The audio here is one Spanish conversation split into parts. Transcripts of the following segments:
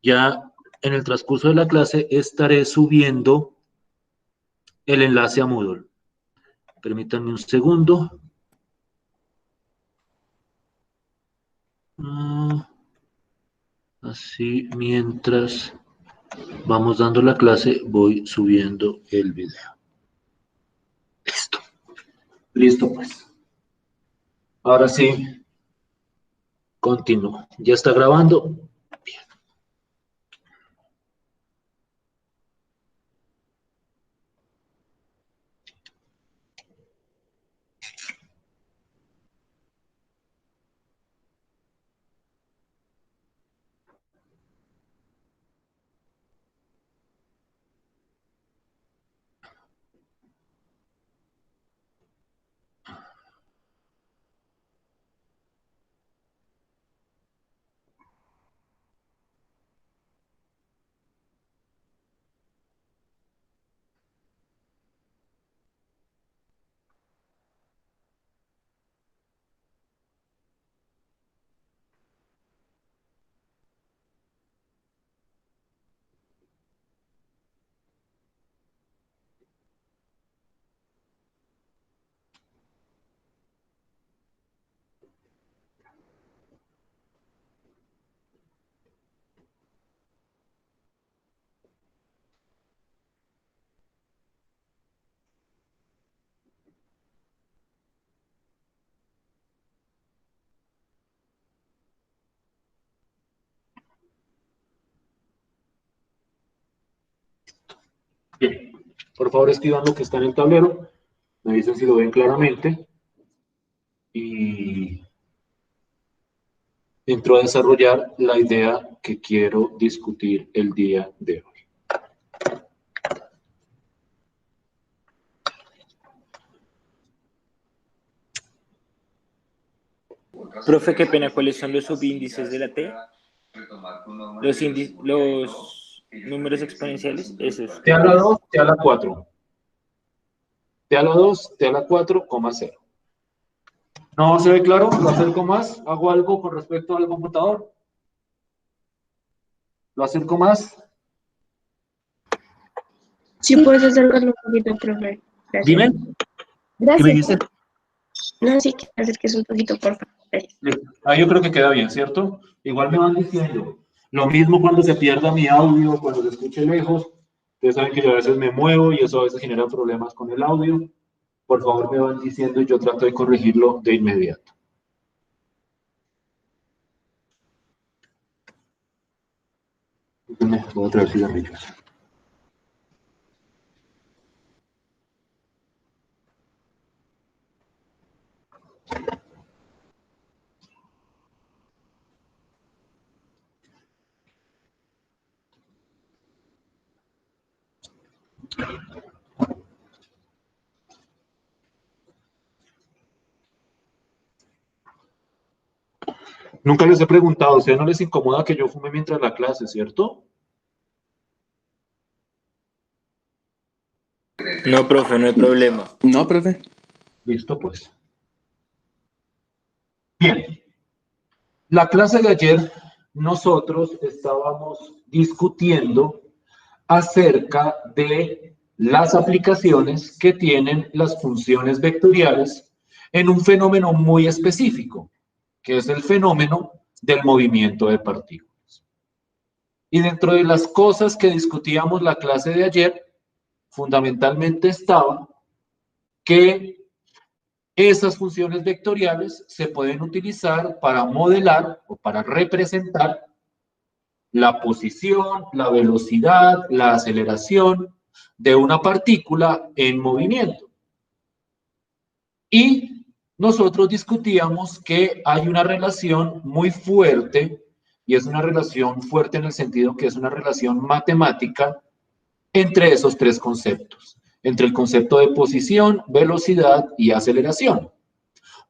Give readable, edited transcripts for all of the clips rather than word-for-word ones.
Ya en el transcurso de la clase estaré subiendo el enlace a Moodle. Permítanme un segundo. Así, mientras vamos dando la clase, voy subiendo el video. Listo. Listo, pues. Ahora sí, continúo. ¿Ya está grabando? Bien. Bien. Por favor, escriban lo que está en el tablero. Me dicen si lo ven claramente. Y entro a desarrollar la idea que quiero discutir el día de hoy. Profe, qué pena, ¿cuáles son los subíndices de la T? Los números exponenciales, esos. T a la 2, T a la 4. T a la 2, T a la 4, coma 0. ¿No se ve claro? ¿Lo acerco más? ¿Hago algo con respecto al computador? ¿Lo acerco más? Sí, puedes acercarlo un poquito, profe. Gracias. Dime. Gracias. ¿Qué me dice? No, sí, que acerques un poquito, por favor. Ah, yo creo que queda bien, ¿cierto? Igual me van diciendo. Lo mismo cuando se pierda mi audio, cuando se escuche lejos. Ustedes saben que yo a veces me muevo y eso a veces genera problemas con el audio. Por favor, me van diciendo y yo trato de corregirlo de inmediato. Voy a traer cigarrillos. Nunca les he preguntado, ¿a ustedes no les incomoda que yo fume mientras la clase, cierto? No, profe, no hay problema. No, profe. Listo, pues. Bien. La clase de ayer nosotros estábamos discutiendo acerca de las aplicaciones que tienen las funciones vectoriales en un fenómeno muy específico, que es el fenómeno del movimiento de partículas. Y dentro de las cosas que discutíamos la clase de ayer, fundamentalmente estaba que esas funciones vectoriales se pueden utilizar para modelar o para representar la posición, la velocidad, la aceleración de una partícula en movimiento. Y nosotros discutíamos que hay una relación muy fuerte, y es una relación fuerte en el sentido que es una relación matemática entre esos tres conceptos, entre el concepto de posición, velocidad y aceleración.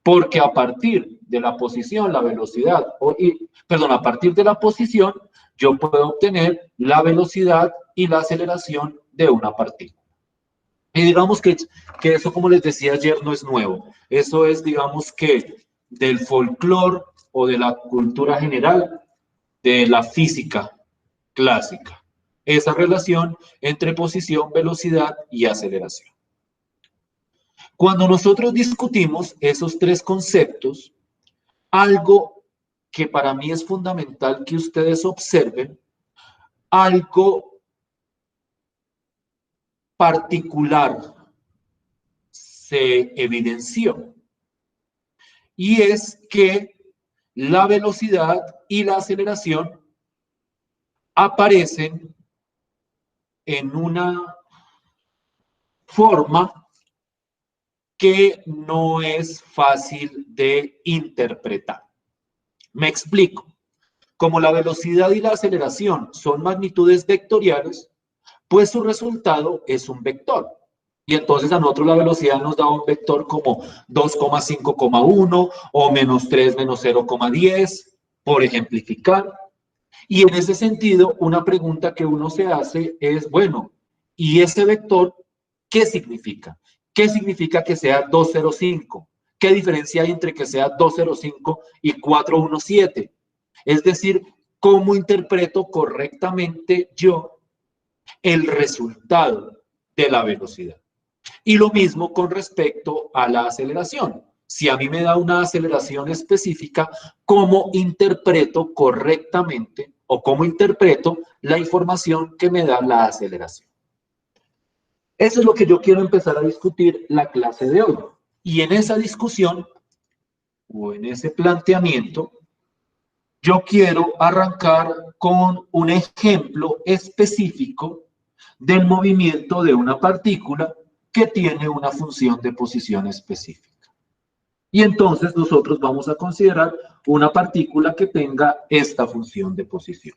Porque a partir de la posición, la velocidad, a partir de la posición, yo puedo obtener la velocidad y la aceleración de una partícula. Y digamos que eso, como les decía ayer, no es nuevo. Eso es, digamos que, del folclore o de la cultura general de la física clásica. Esa relación entre posición, velocidad y aceleración. Cuando nosotros discutimos esos tres conceptos, algo que para mí es fundamental que ustedes observen, algo particular se evidenció, y es que la velocidad y la aceleración aparecen en una forma que no es fácil de interpretar. Me explico. Como la velocidad y la aceleración son magnitudes vectoriales, pues su resultado es un vector. Y entonces a nosotros la velocidad nos da un vector como 2,5,1 o -3 -0,10, por ejemplificar. Y en ese sentido, una pregunta que uno se hace es, bueno, ¿y ese vector qué significa? ¿Qué significa que sea 205? ¿Qué diferencia hay entre que sea 205 y 417? Es decir, ¿cómo interpreto correctamente yo el resultado de la velocidad? Y lo mismo con respecto a la aceleración. Si a mí me da una aceleración específica, ¿cómo interpreto correctamente o cómo interpreto la información que me da la aceleración? Eso es lo que yo quiero empezar a discutir la clase de hoy. Y en esa discusión o en ese planteamiento, yo quiero arrancar con un ejemplo específico del movimiento de una partícula que tiene una función de posición específica. Y entonces nosotros vamos a considerar una partícula que tenga esta función de posición.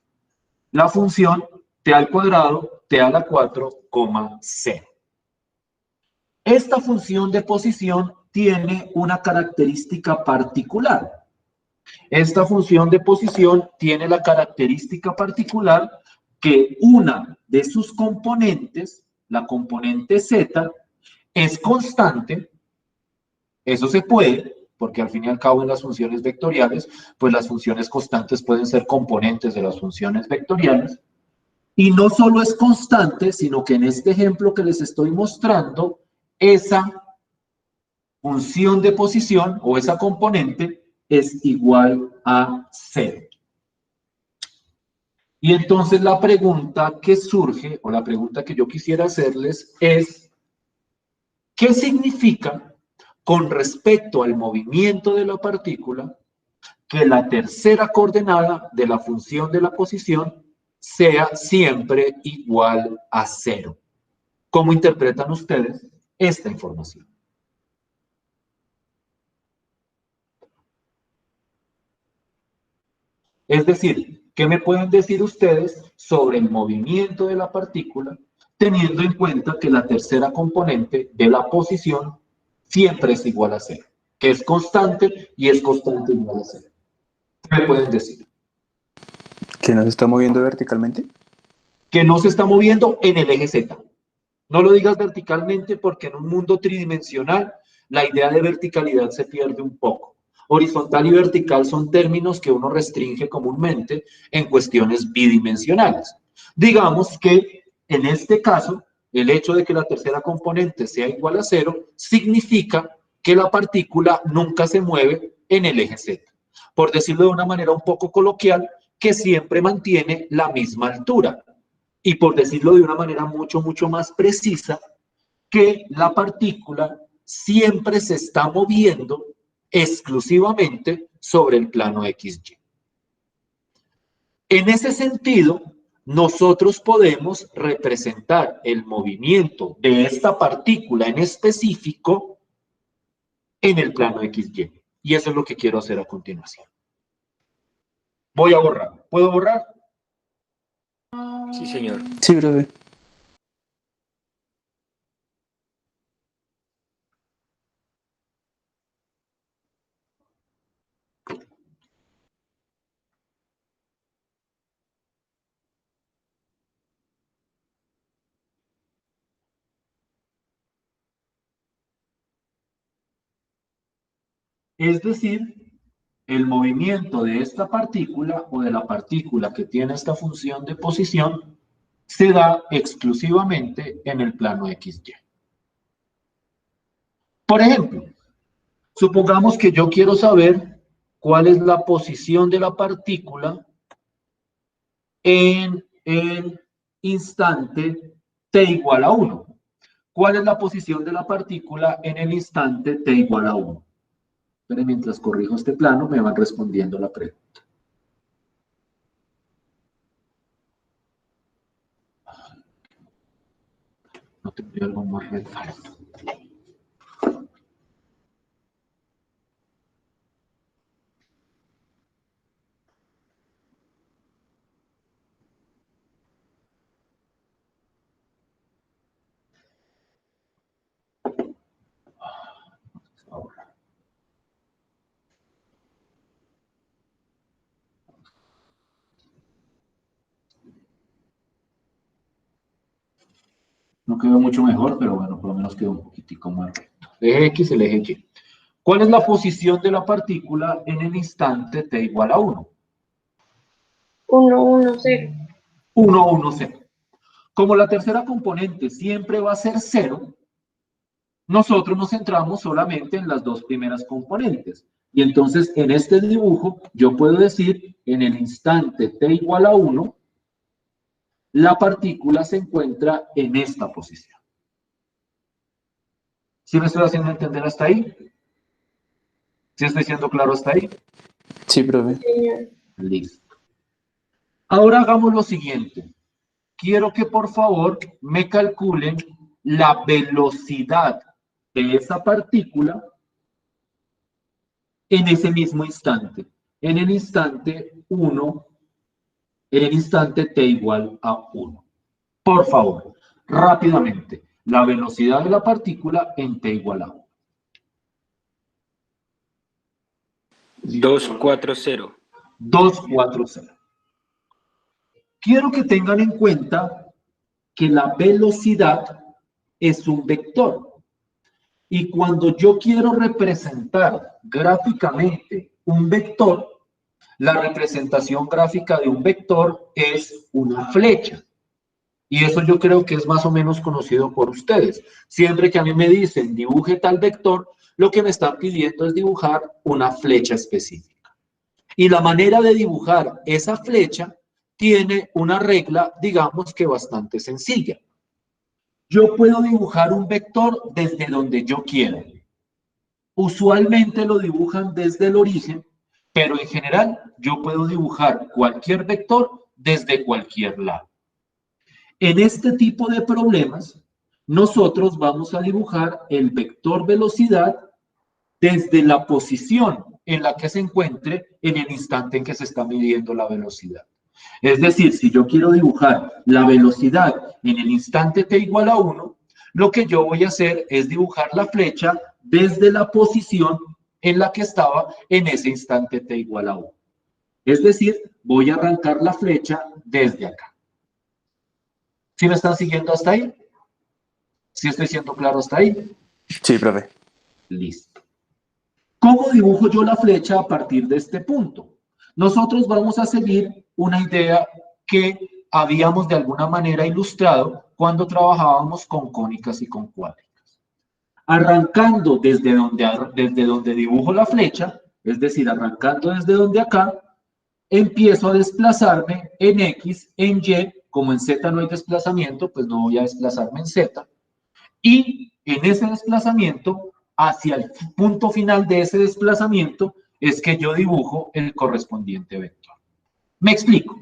La función t al cuadrado, t a la 4, c. Esta función de posición tiene una característica particular. Esta función de posición tiene la característica particular que una de sus componentes, la componente z, es constante. Eso se puede, porque al fin y al cabo en las funciones vectoriales, pues las funciones constantes pueden ser componentes de las funciones vectoriales. Y no solo es constante, sino que en este ejemplo que les estoy mostrando, esa función de posición o esa componente es igual a 0. Y entonces la pregunta que surge, o la pregunta que yo quisiera hacerles es, ¿qué significa con respecto al movimiento de la partícula que la tercera coordenada de la función de la posición sea siempre igual a 0? ¿Cómo interpretan ustedes esta información? Es decir, ¿qué me pueden decir ustedes sobre el movimiento de la partícula teniendo en cuenta que la tercera componente de la posición siempre es igual a 0? Que es constante y es constante igual a 0. ¿Qué me pueden decir? ¿Que no se está moviendo verticalmente? Que no se está moviendo en el eje Z. No lo digas verticalmente porque en un mundo tridimensional la idea de verticalidad se pierde un poco. Horizontal y vertical son términos que uno restringe comúnmente en cuestiones bidimensionales. Digamos que en este caso, el hecho de que la tercera componente sea igual a 0 significa que la partícula nunca se mueve en el eje Z. Por decirlo de una manera un poco coloquial, que siempre mantiene la misma altura. Y por decirlo de una manera mucho más precisa, que la partícula siempre se está moviendo exclusivamente sobre el plano XY. En ese sentido, nosotros podemos representar el movimiento de esta partícula en específico en el plano XY. Y eso es lo que quiero hacer a continuación. Voy a borrar. ¿Puedo borrar? Sí, señor. Sí, breve. Es decir, el movimiento de esta partícula o de la partícula que tiene esta función de posición se da exclusivamente en el plano XY. Por ejemplo, supongamos que yo quiero saber cuál es la posición de la partícula en el instante t igual a 1. ¿Cuál es la posición de la partícula en el instante t igual a 1? Pero mientras corrijo este plano, me van respondiendo la pregunta. No tendría algo más resalto. Ahora. No quedó mucho mejor, pero bueno, por lo menos quedó un poquitico más recto. El eje X, el eje Y. ¿Cuál es la posición de la partícula en el instante t igual a 1? 1, 1, 0. 1, 1, 0. Como la tercera componente siempre va a ser 0, nosotros nos centramos solamente en las dos primeras componentes. Y entonces, en este dibujo, yo puedo decir, en el instante t igual a 1, la partícula se encuentra en esta posición. ¿Sí me estoy haciendo entender hasta ahí? ¿Sí estoy siendo claro hasta ahí? Sí, profe. Señor. Listo. Ahora hagamos lo siguiente. Quiero que por favor me calculen la velocidad de esa partícula en ese mismo instante. En el instante 1, en el instante t igual a 1. Por favor, rápidamente, la velocidad de la partícula en t igual a 1. 240. 240. Quiero que tengan en cuenta que la velocidad es un vector. Y cuando yo quiero representar gráficamente un vector, la representación gráfica de un vector es una flecha. Y eso yo creo que es más o menos conocido por ustedes. Siempre que a mí me dicen dibuje tal vector, lo que me están pidiendo es dibujar una flecha específica. Y la manera de dibujar esa flecha tiene una regla, digamos que bastante sencilla. Yo puedo dibujar un vector desde donde yo quiera. Usualmente lo dibujan desde el origen, pero en general yo puedo dibujar cualquier vector desde cualquier lado. En este tipo de problemas, nosotros vamos a dibujar el vector velocidad desde la posición en la que se encuentre en el instante en que se está midiendo la velocidad. Es decir, si yo quiero dibujar la velocidad en el instante t igual a 1, lo que yo voy a hacer es dibujar la flecha desde la posición en la que estaba en ese instante t igual a 1. Es decir, voy a arrancar la flecha desde acá. ¿Sí me están siguiendo hasta ahí? ¿Sí estoy siendo claro hasta ahí? Sí, profe. Listo. ¿Cómo dibujo yo la flecha a partir de este punto? Nosotros vamos a seguir una idea que habíamos de alguna manera ilustrado cuando trabajábamos con cónicas y con cuádricas. Arrancando desde donde dibujo la flecha, es decir, arrancando desde donde acá, empiezo a desplazarme en X, en Y, como en Z no hay desplazamiento, pues no voy a desplazarme en Z, y en ese desplazamiento, hacia el punto final de ese desplazamiento, es que yo dibujo el correspondiente vector. Me explico.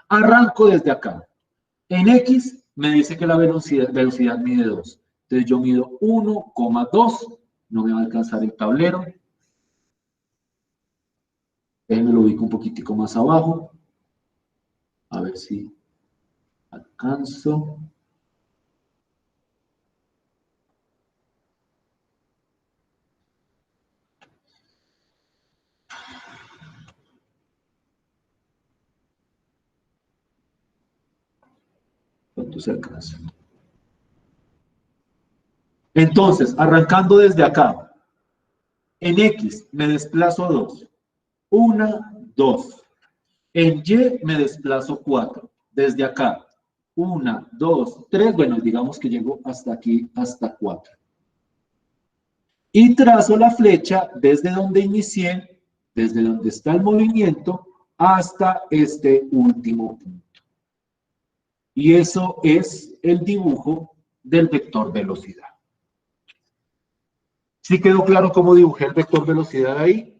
Arranco desde acá. En X me dice que la velocidad mide 2. Entonces yo mido 1,2. No me va a alcanzar el tablero. Me lo ubico un poquitico más abajo. A ver si alcanzo. ¿Cuánto se alcanza? Entonces, arrancando desde acá, en X me desplazo 2. 1, 2. En Y me desplazo 4. Desde acá, 1, 2, 3. Bueno, digamos que llego hasta aquí, hasta 4. Y trazo la flecha desde donde inicié, desde donde está el movimiento, hasta este último punto. Y eso es el dibujo del vector velocidad. ¿Sí quedó claro cómo dibujé el vector velocidad ahí?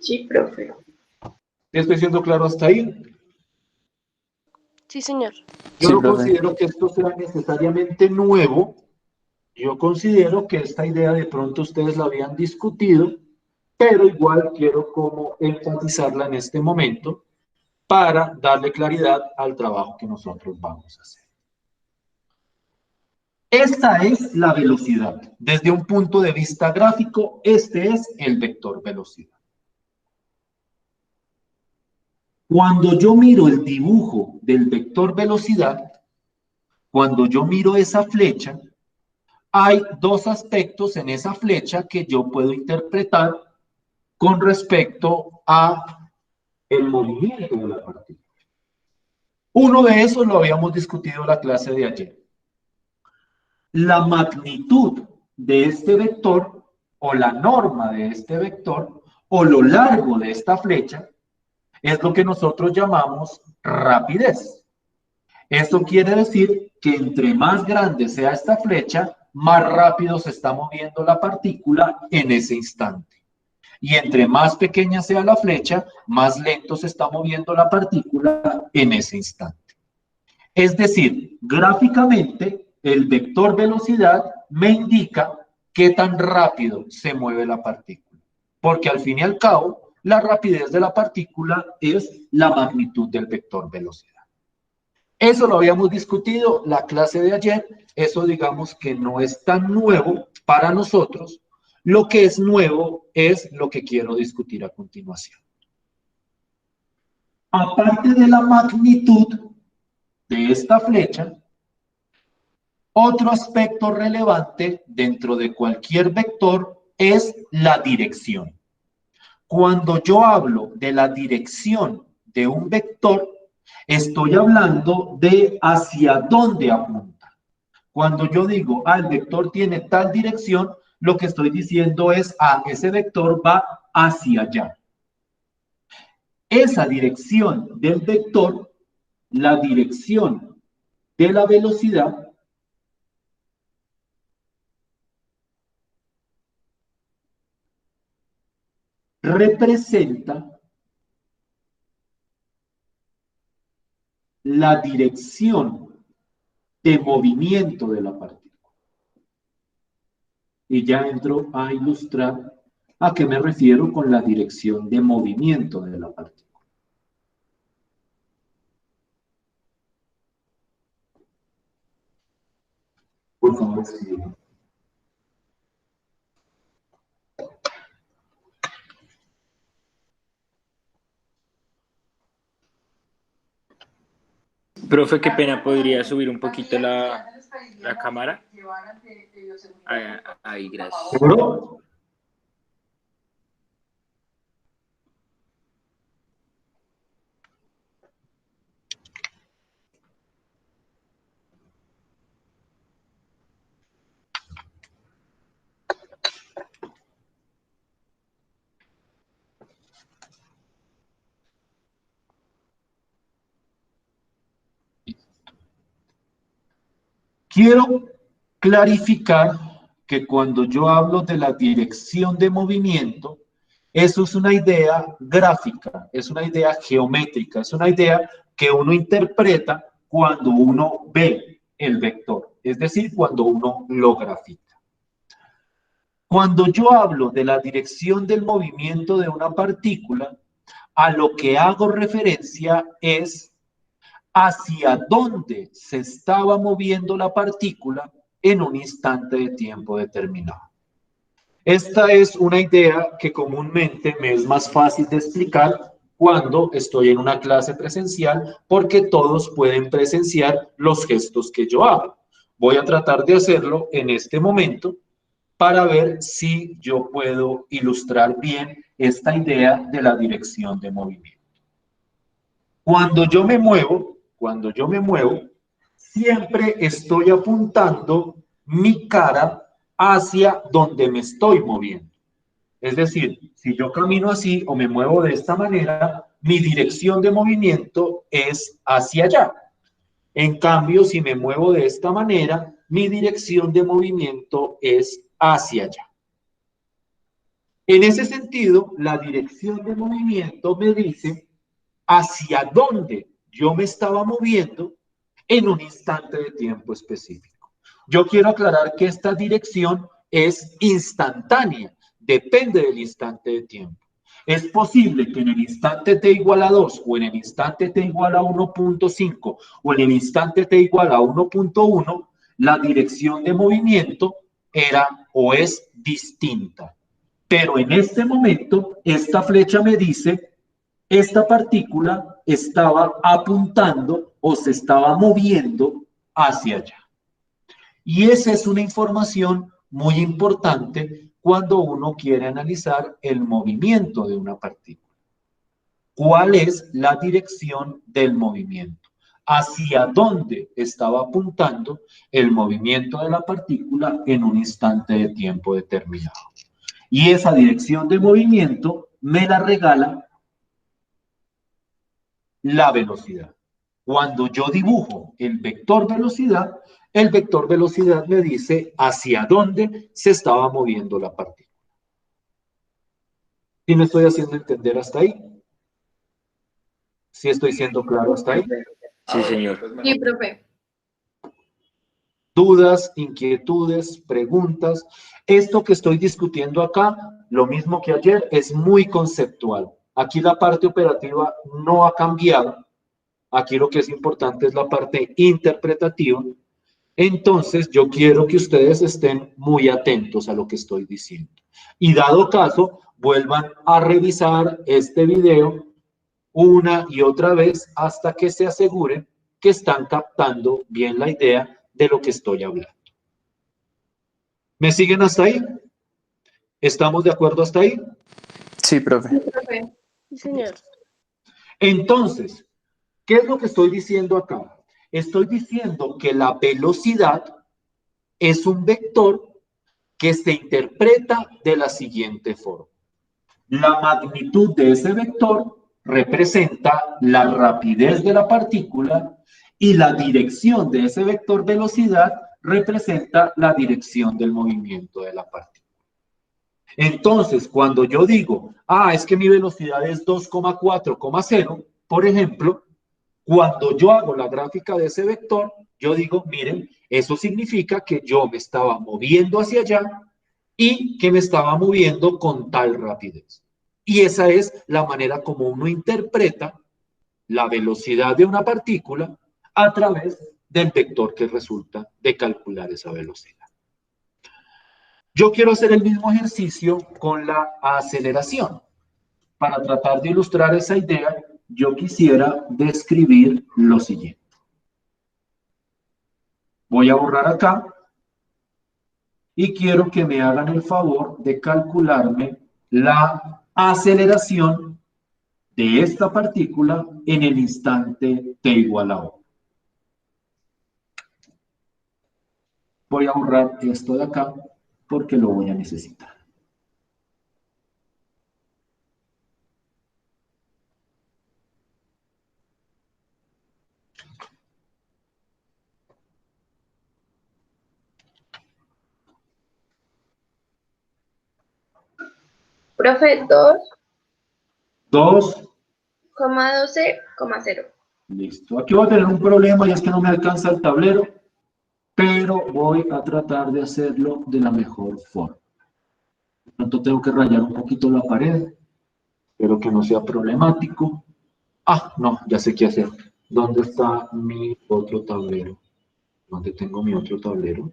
Sí, profe. ¿Estoy siendo claro hasta ahí? Sí, señor. Yo Sí, no profe. considero que esto sea necesariamente nuevo. Yo considero que esta idea de pronto ustedes la habían discutido, pero igual quiero como enfatizarla en este momento para darle claridad al trabajo que nosotros vamos a hacer. Esta es la velocidad. Desde un punto de vista gráfico, este es el vector velocidad. Cuando yo miro el dibujo del vector velocidad, cuando yo miro esa flecha, hay dos aspectos en esa flecha que yo puedo interpretar con respecto a el movimiento de la partícula. Uno de esos lo habíamos discutido en la clase de ayer. La magnitud de este vector o la norma de este vector o lo largo de esta flecha es lo que nosotros llamamos rapidez. Esto quiere decir que entre más grande sea esta flecha, más rápido se está moviendo la partícula en ese instante. Y entre más pequeña sea la flecha, más lento se está moviendo la partícula en ese instante. Es decir, gráficamente, el vector velocidad me indica qué tan rápido se mueve la partícula. Porque al fin y al cabo, la rapidez de la partícula es la magnitud del vector velocidad. Eso lo habíamos discutido la clase de ayer. Eso digamos que no es tan nuevo para nosotros. Lo que es nuevo es lo que quiero discutir a continuación. Aparte de la magnitud de esta flecha, otro aspecto relevante dentro de cualquier vector es la dirección. Cuando yo hablo de la dirección de un vector, estoy hablando de hacia dónde apunta. Cuando yo digo, el vector tiene tal dirección, lo que estoy diciendo es, ese vector va hacia allá. Esa dirección del vector, la dirección de la velocidad, representa la dirección de movimiento de la partícula. Y ya entro a ilustrar a qué me refiero con la dirección de movimiento de la partícula. Por favor, sigan. Profe, qué pena, ¿podría subir un poquito la cámara? Ahí, gracias. ¿Seguro? Quiero clarificar que cuando yo hablo de la dirección de movimiento, eso es una idea gráfica, es una idea geométrica, es una idea que uno interpreta cuando uno ve el vector, es decir, cuando uno lo grafica. Cuando yo hablo de la dirección del movimiento de una partícula, a lo que hago referencia es hacia dónde se estaba moviendo la partícula en un instante de tiempo determinado. Esta es una idea que comúnmente me es más fácil de explicar cuando estoy en una clase presencial, porque todos pueden presenciar los gestos que yo hago. Voy a tratar de hacerlo en este momento para ver si yo puedo ilustrar bien esta idea de la dirección de movimiento. Cuando yo me muevo, siempre estoy apuntando mi cara hacia donde me estoy moviendo. Es decir, si yo camino así o me muevo de esta manera, mi dirección de movimiento es hacia allá. En cambio, si me muevo de esta manera, mi dirección de movimiento es hacia allá. En ese sentido, la dirección de movimiento me dice hacia dónde yo me estaba moviendo en un instante de tiempo específico. Yo quiero aclarar que esta dirección es instantánea, depende del instante de tiempo. Es posible que en el instante t igual a 2 o en el instante t igual a 1.5 o en el instante t igual a 1.1, la dirección de movimiento era o es distinta. Pero en este momento, esta flecha me dice, esta partícula estaba apuntando o se estaba moviendo hacia allá. Y esa es una información muy importante cuando uno quiere analizar el movimiento de una partícula. ¿Cuál es la dirección del movimiento? ¿Hacia dónde estaba apuntando el movimiento de la partícula en un instante de tiempo determinado? Y esa dirección de movimiento me la regala la velocidad. Cuando yo dibujo el vector velocidad me dice hacia dónde se estaba moviendo la partícula. ¿Sí me estoy haciendo entender hasta ahí? ¿Sí estoy siendo claro hasta ahí? Sí, señor. Sí, profe. Dudas, inquietudes, preguntas. Esto que estoy discutiendo acá, lo mismo que ayer, es muy conceptual. Aquí la parte operativa no ha cambiado. Aquí lo que es importante es la parte interpretativa. Entonces, yo quiero que ustedes estén muy atentos a lo que estoy diciendo. Y dado caso, vuelvan a revisar este video una y otra vez hasta que se aseguren que están captando bien la idea de lo que estoy hablando. ¿Me siguen hasta ahí? ¿Estamos de acuerdo hasta ahí? Sí, profe. Sí, profe. Sí, señor. Entonces, ¿qué es lo que estoy diciendo acá? Estoy diciendo que la velocidad es un vector que se interpreta de la siguiente forma. La magnitud de ese vector representa la rapidez de la partícula y la dirección de ese vector velocidad representa la dirección del movimiento de la partícula. Entonces, cuando yo digo, es que mi velocidad es 2,4,0, por ejemplo, cuando yo hago la gráfica de ese vector, yo digo, miren, eso significa que yo me estaba moviendo hacia allá y que me estaba moviendo con tal rapidez. Y esa es la manera como uno interpreta la velocidad de una partícula a través del vector que resulta de calcular esa velocidad. Yo quiero hacer el mismo ejercicio con la aceleración. Para tratar de ilustrar esa idea, yo quisiera describir lo siguiente. Voy a borrar acá y quiero que me hagan el favor de calcularme la aceleración de esta partícula en el instante t igual a 1. Voy a borrar esto de acá porque lo voy a necesitar. Profe, 2, 2,12,0. listo. Aquí voy a tener un problema y es que no me alcanza el tablero, pero voy a tratar de hacerlo de la mejor forma. De pronto tengo que rayar un poquito la pared, espero que no sea problemático. No, ya sé qué hacer. ¿Dónde está mi otro tablero? ¿Dónde tengo mi otro tablero?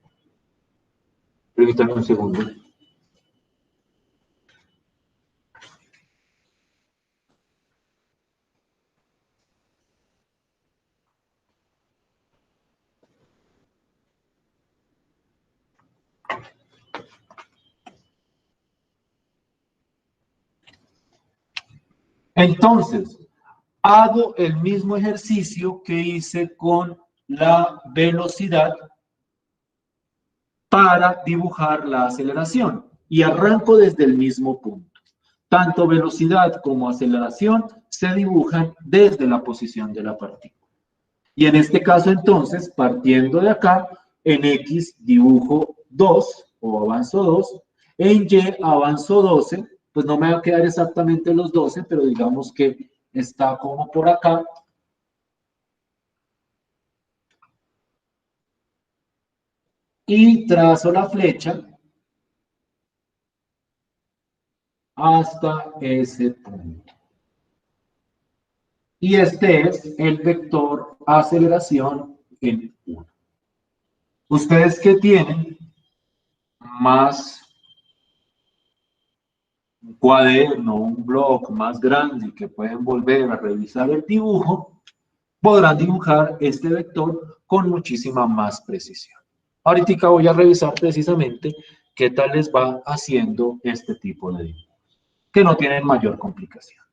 Permítame un segundo. Entonces, hago el mismo ejercicio que hice con la velocidad para dibujar la aceleración y arranco desde el mismo punto. Tanto velocidad como aceleración se dibujan desde la posición de la partícula. Y en este caso, entonces, partiendo de acá, en X dibujo 2 o avanzo 2, en Y avanzo 12, pues no me va a quedar exactamente los 12, pero digamos que está como por acá. Y trazo la flecha hasta ese punto. Y este es el vector aceleración en 1. Ustedes que tienen más un cuaderno, un blog más grande que pueden volver a revisar el dibujo, podrán dibujar este vector con muchísima más precisión. Ahorita voy a revisar precisamente qué tal les va haciendo este tipo de dibujos, que no tienen mayor complicación.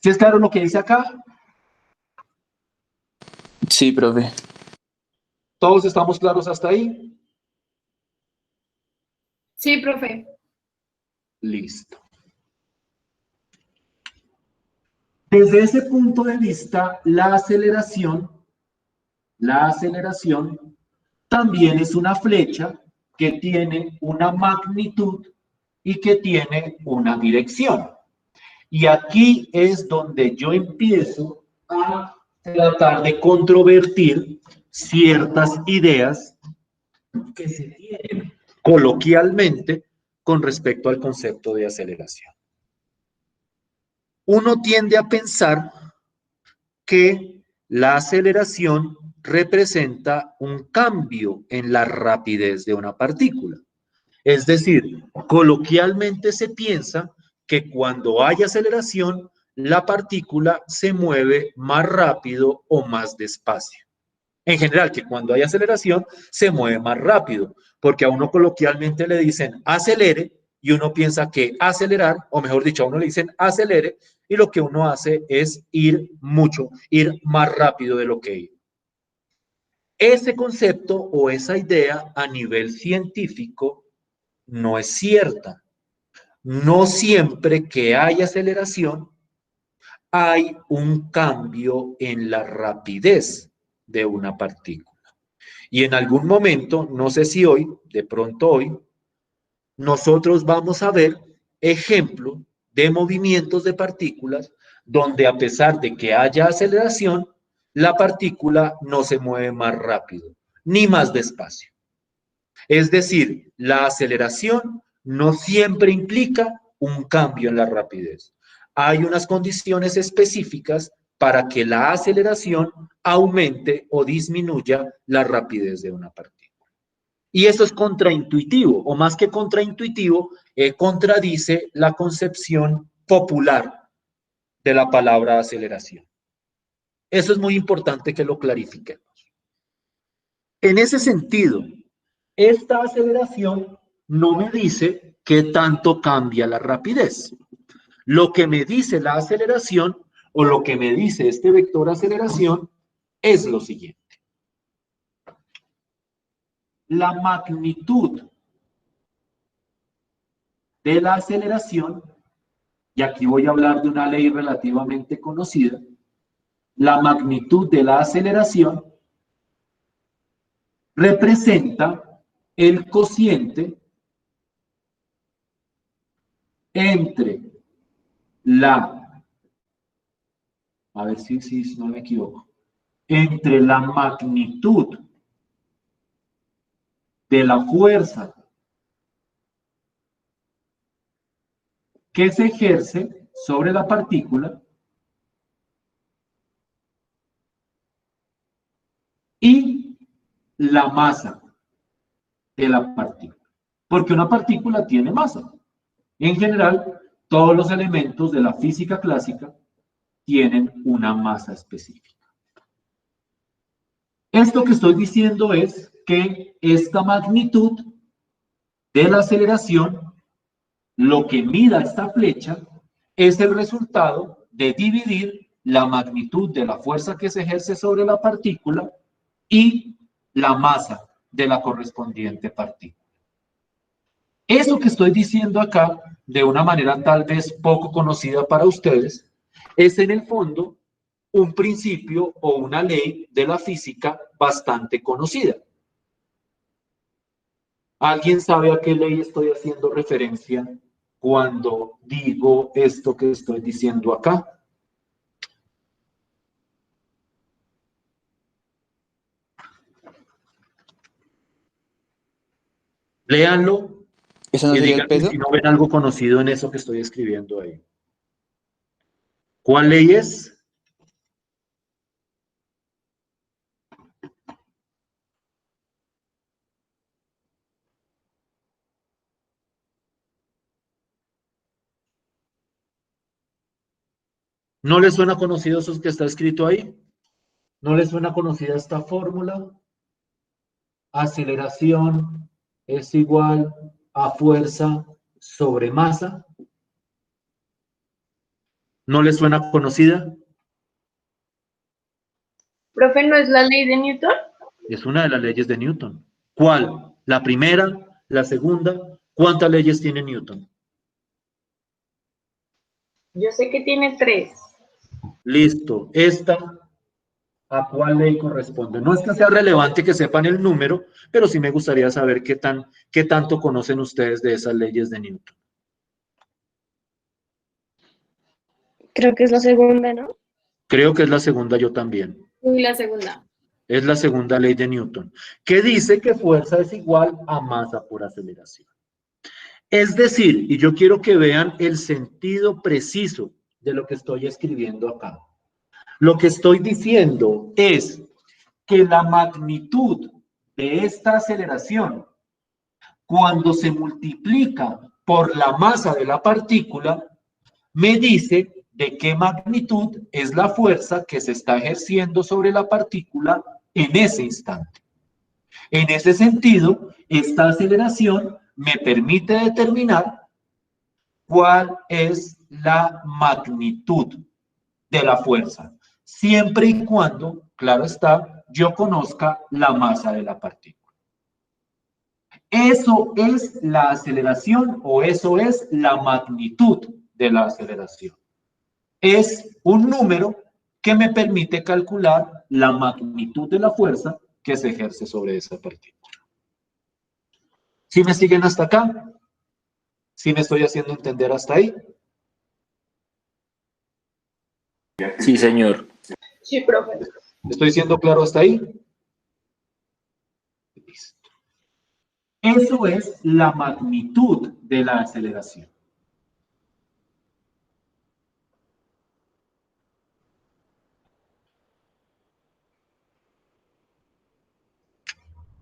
¿Sí es claro lo que dice acá? Sí, profe. ¿Todos estamos claros hasta ahí? Sí, profe. Listo. Desde ese punto de vista, la aceleración también es una flecha que tiene una magnitud y que tiene una dirección. Y aquí es donde yo empiezo a tratar de controvertir ciertas ideas que se tienen coloquialmente con respecto al concepto de aceleración. Uno tiende a pensar que la aceleración representa un cambio en la rapidez de una partícula. Es decir, coloquialmente se piensa que cuando hay aceleración, la partícula se mueve más rápido o más despacio. En general, que cuando hay aceleración, se mueve más rápido, porque a uno coloquialmente le dicen acelere y uno piensa que acelerar, o mejor dicho, a uno le dicen acelere y lo que uno hace es ir más rápido de lo que iba. Ese concepto o esa idea a nivel científico no es cierta. No siempre que hay aceleración hay un cambio en la rapidez de una partícula. Y en algún momento, no sé si hoy, de pronto hoy, nosotros vamos a ver ejemplos de movimientos de partículas donde a pesar de que haya aceleración, la partícula no se mueve más rápido ni más despacio. Es decir, la aceleración no siempre implica un cambio en la rapidez. Hay unas condiciones específicas para que la aceleración aumente o disminuya la rapidez de una partícula. Y eso es contraintuitivo, o más que contraintuitivo, contradice la concepción popular de la palabra aceleración. Eso es muy importante que lo clarifiquemos. En ese sentido, esta aceleración no me dice qué tanto cambia la rapidez. Lo que me dice la aceleración o lo que me dice este vector aceleración es lo siguiente. La magnitud de la aceleración, y aquí voy a hablar de una ley relativamente conocida, la magnitud de la aceleración representa el cociente entre a ver si no me equivoco, entre la magnitud de la fuerza que se ejerce sobre la partícula y la masa de la partícula. Porque una partícula tiene masa. En general, todos los elementos de la física clásica tienen una masa específica. Esto que estoy diciendo es que esta magnitud de la aceleración, lo que mida esta flecha, es el resultado de dividir la magnitud de la fuerza que se ejerce sobre la partícula y la masa de la correspondiente partícula. Eso que estoy diciendo acá, de una manera tal vez poco conocida para ustedes, es en el fondo un principio o una ley de la física bastante conocida. ¿Alguien sabe a qué ley estoy haciendo referencia cuando digo esto que estoy diciendo acá? Léanlo ¿Eso no y sería el díganme peso? si no ven algo conocido en eso que estoy escribiendo ahí. ¿Cuál ley es? ¿No les suena conocido eso que está escrito ahí? ¿No les suena conocida esta fórmula? Aceleración es igual a fuerza sobre masa. ¿No les suena conocida? Profe, ¿no es la ley de Newton? Es una de las leyes de Newton. ¿Cuál? ¿La primera? ¿La segunda? ¿Cuántas leyes tiene Newton? Yo sé que tiene 3. Listo. ¿Esta a cuál ley corresponde? No es que sea relevante que sepan el número, pero sí me gustaría saber qué tanto conocen ustedes de esas leyes de Newton. Creo que es la segunda, ¿no? Creo que es la segunda yo también. Uy, la segunda. Es la segunda ley de Newton, que dice que fuerza es igual a masa por aceleración. Es decir, y yo quiero que vean el sentido preciso de lo que estoy escribiendo acá. Lo que estoy diciendo es que la magnitud de esta aceleración, cuando se multiplica por la masa de la partícula, me dice de qué magnitud es la fuerza que se está ejerciendo sobre la partícula en ese instante. En ese sentido, esta aceleración me permite determinar cuál es la magnitud de la fuerza, siempre y cuando, claro está, yo conozca la masa de la partícula. Eso es la aceleración o eso es la magnitud de la aceleración. Es un número que me permite calcular la magnitud de la fuerza que se ejerce sobre esa partícula. ¿Sí me siguen hasta acá? ¿Sí me estoy haciendo entender hasta ahí? Sí, señor. Sí, profe. ¿Estoy siendo claro hasta ahí? Listo. Eso es la magnitud de la aceleración.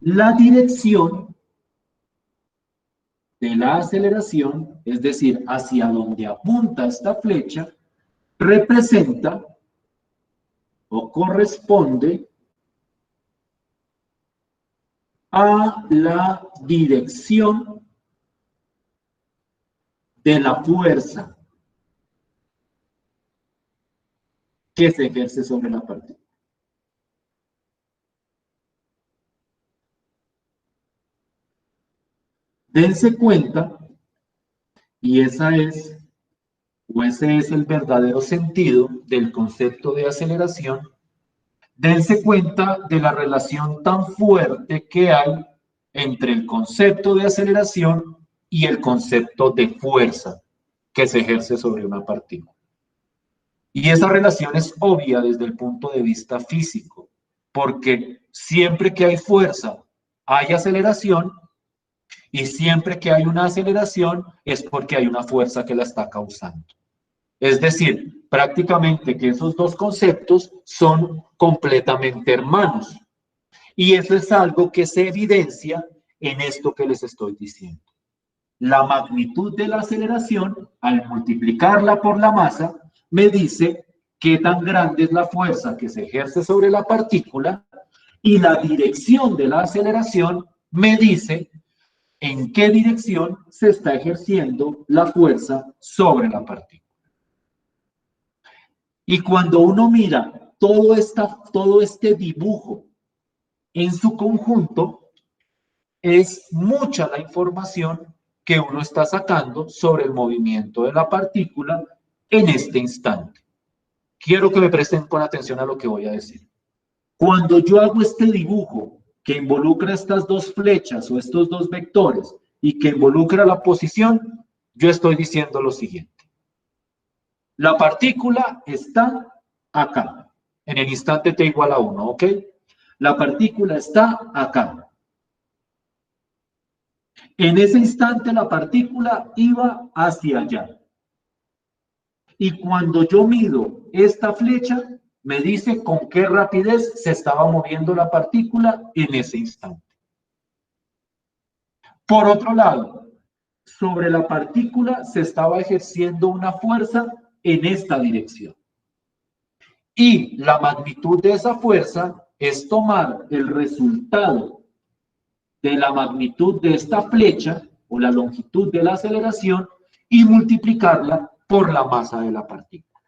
La dirección de la aceleración, es decir, hacia donde apunta esta flecha, representa o corresponde a la dirección de la fuerza que se ejerce sobre la partícula. Dense cuenta, y ese es el verdadero sentido del concepto de aceleración, dense cuenta de la relación tan fuerte que hay entre el concepto de aceleración y el concepto de fuerza que se ejerce sobre una partícula. Y esa relación es obvia desde el punto de vista físico, porque siempre que hay fuerza, hay aceleración, y siempre que hay una aceleración es porque hay una fuerza que la está causando. Es decir, prácticamente que esos dos conceptos son completamente hermanos. Y eso es algo que se evidencia en esto que les estoy diciendo. La magnitud de la aceleración, al multiplicarla por la masa, me dice qué tan grande es la fuerza que se ejerce sobre la partícula, y la dirección de la aceleración me dice en qué dirección se está ejerciendo la fuerza sobre la partícula. Y cuando uno mira todo este dibujo en su conjunto, es mucha la información que uno está sacando sobre el movimiento de la partícula en este instante. Quiero que me presten con atención a lo que voy a decir. Cuando yo hago este dibujo que involucra estas dos flechas o estos dos vectores y que involucra la posición, yo estoy diciendo lo siguiente. La partícula está acá, en el instante t igual a 1, ¿ok? La partícula está acá. En ese instante la partícula iba hacia allá. Y cuando yo mido esta flecha, me dice con qué rapidez se estaba moviendo la partícula en ese instante. Por otro lado, sobre la partícula se estaba ejerciendo una fuerza en esta dirección. Y la magnitud de esa fuerza es tomar el resultado de la magnitud de esta flecha o la longitud de la aceleración y multiplicarla por la masa de la partícula.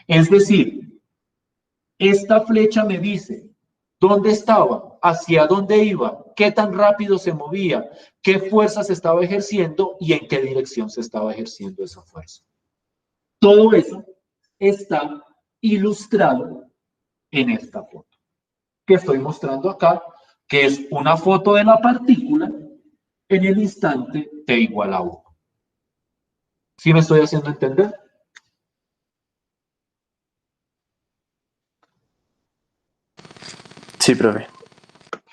Es decir, esta flecha me dice dónde estaba, hacia dónde iba, qué tan rápido se movía, qué fuerza se estaba ejerciendo y en qué dirección se estaba ejerciendo esa fuerza. Todo eso está ilustrado en esta foto que estoy mostrando acá, que es una foto de la partícula en el instante t igual a 1. ¿Sí me estoy haciendo entender? Sí, profe.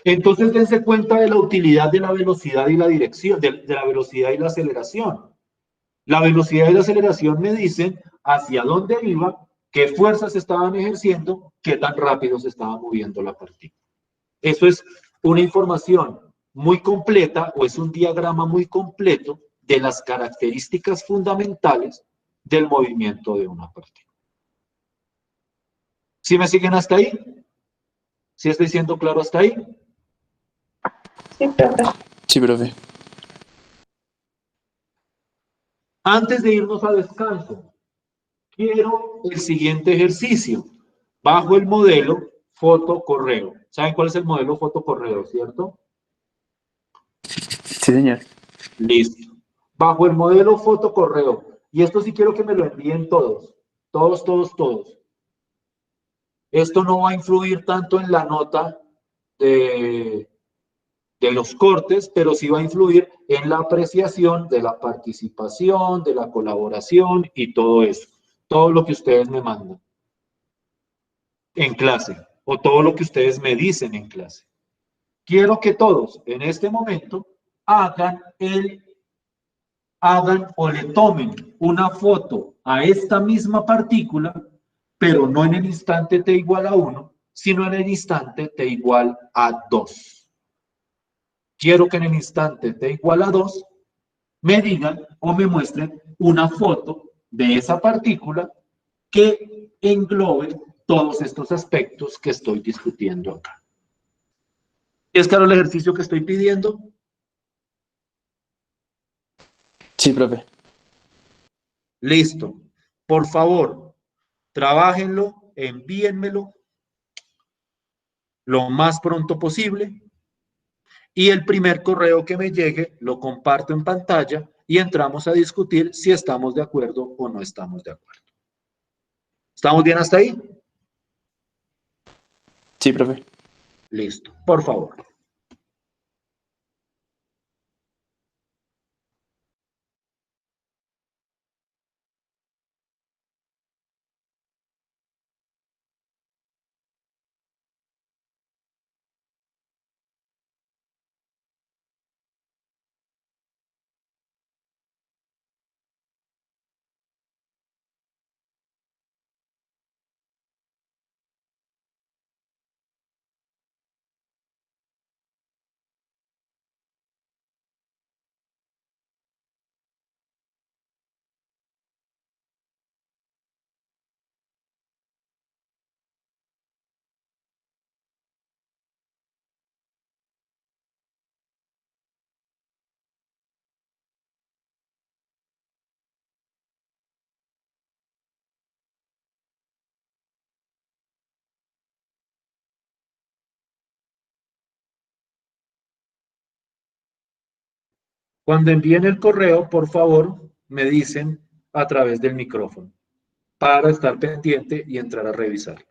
Entonces dense cuenta de la utilidad de la velocidad y la dirección, de la velocidad y la aceleración. La velocidad y la aceleración me dicen hacia dónde iba, qué fuerzas estaban ejerciendo, qué tan rápido se estaba moviendo la partícula. Eso es una información muy completa o es un diagrama muy completo de las características fundamentales del movimiento de una partícula. ¿Sí me siguen hasta ahí? ¿Sí estoy siendo claro hasta ahí? Sí, profe. Sí, profe. Antes de irnos a descanso, quiero el siguiente ejercicio. Bajo el modelo foto-correo. ¿Saben cuál es el modelo foto-correo, cierto? Sí, señor. Listo. Bajo el modelo foto-correo. Y esto sí quiero que me lo envíen todos. Todos, todos, todos. Esto no va a influir tanto en la nota de, de los cortes, pero sí va a influir en la apreciación de la participación, de la colaboración y todo eso. Todo lo que ustedes me mandan en clase o todo lo que ustedes me dicen en clase. Quiero que todos en este momento hagan o le tomen una foto a esta misma partícula, pero no en el instante t igual a 1, sino en el instante t igual a 2. Quiero que en el instante t igual a 2 me digan o me muestren una foto de esa partícula que englobe todos estos aspectos que estoy discutiendo acá. ¿Es claro el ejercicio que estoy pidiendo? Sí, profe. Listo. Por favor, trabájenlo, envíenmelo lo más pronto posible y el primer correo que me llegue lo comparto en pantalla y entramos a discutir si estamos de acuerdo o no estamos de acuerdo. ¿Estamos bien hasta ahí? Sí, profe. Listo. Por favor. Cuando envíen el correo, por favor, me dicen a través del micrófono para estar pendiente y entrar a revisar.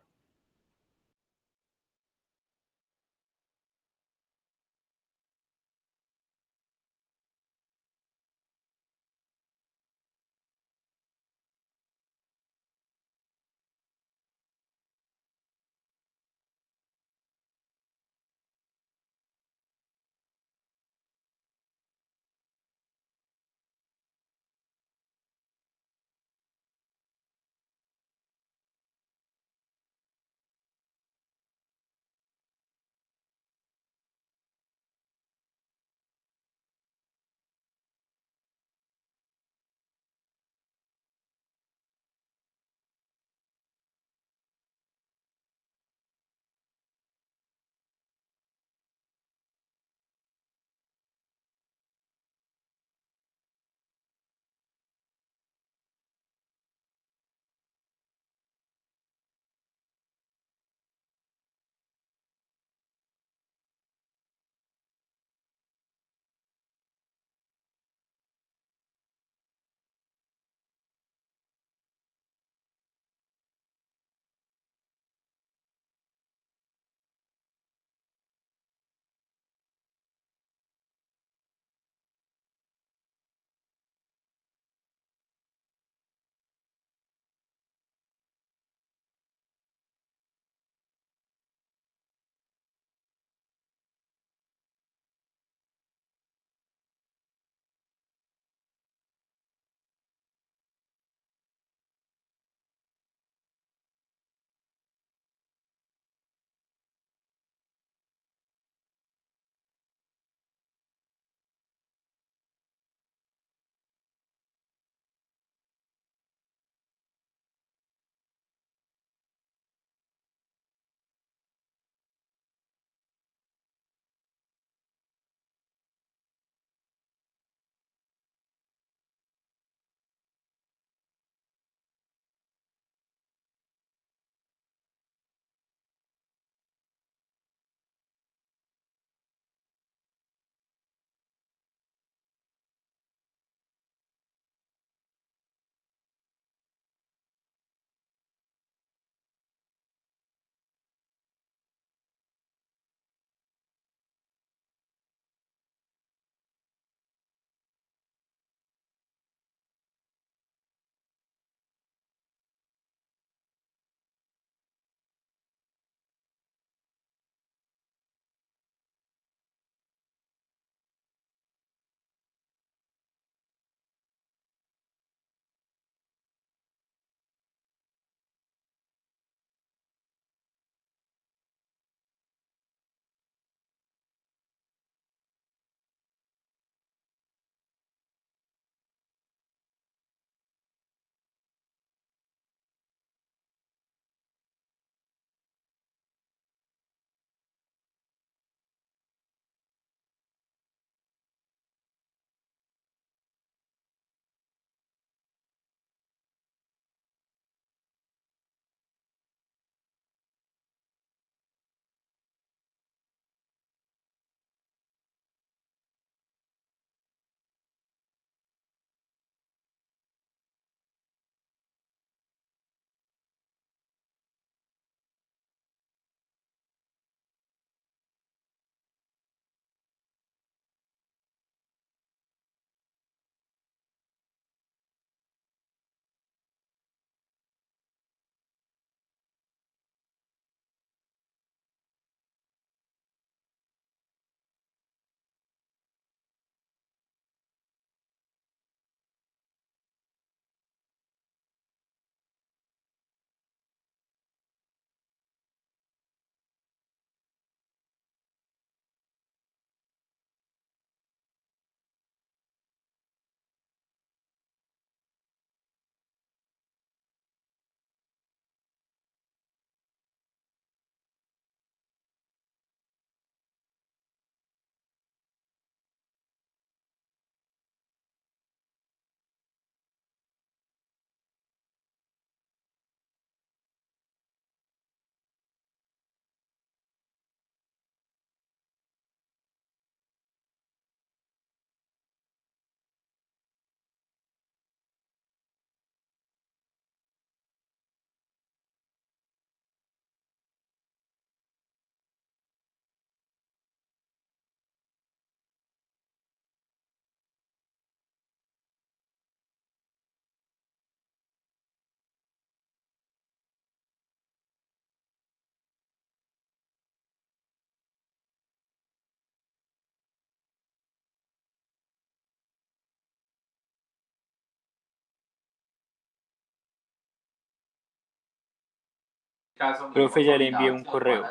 Profe, ya le envié un correo.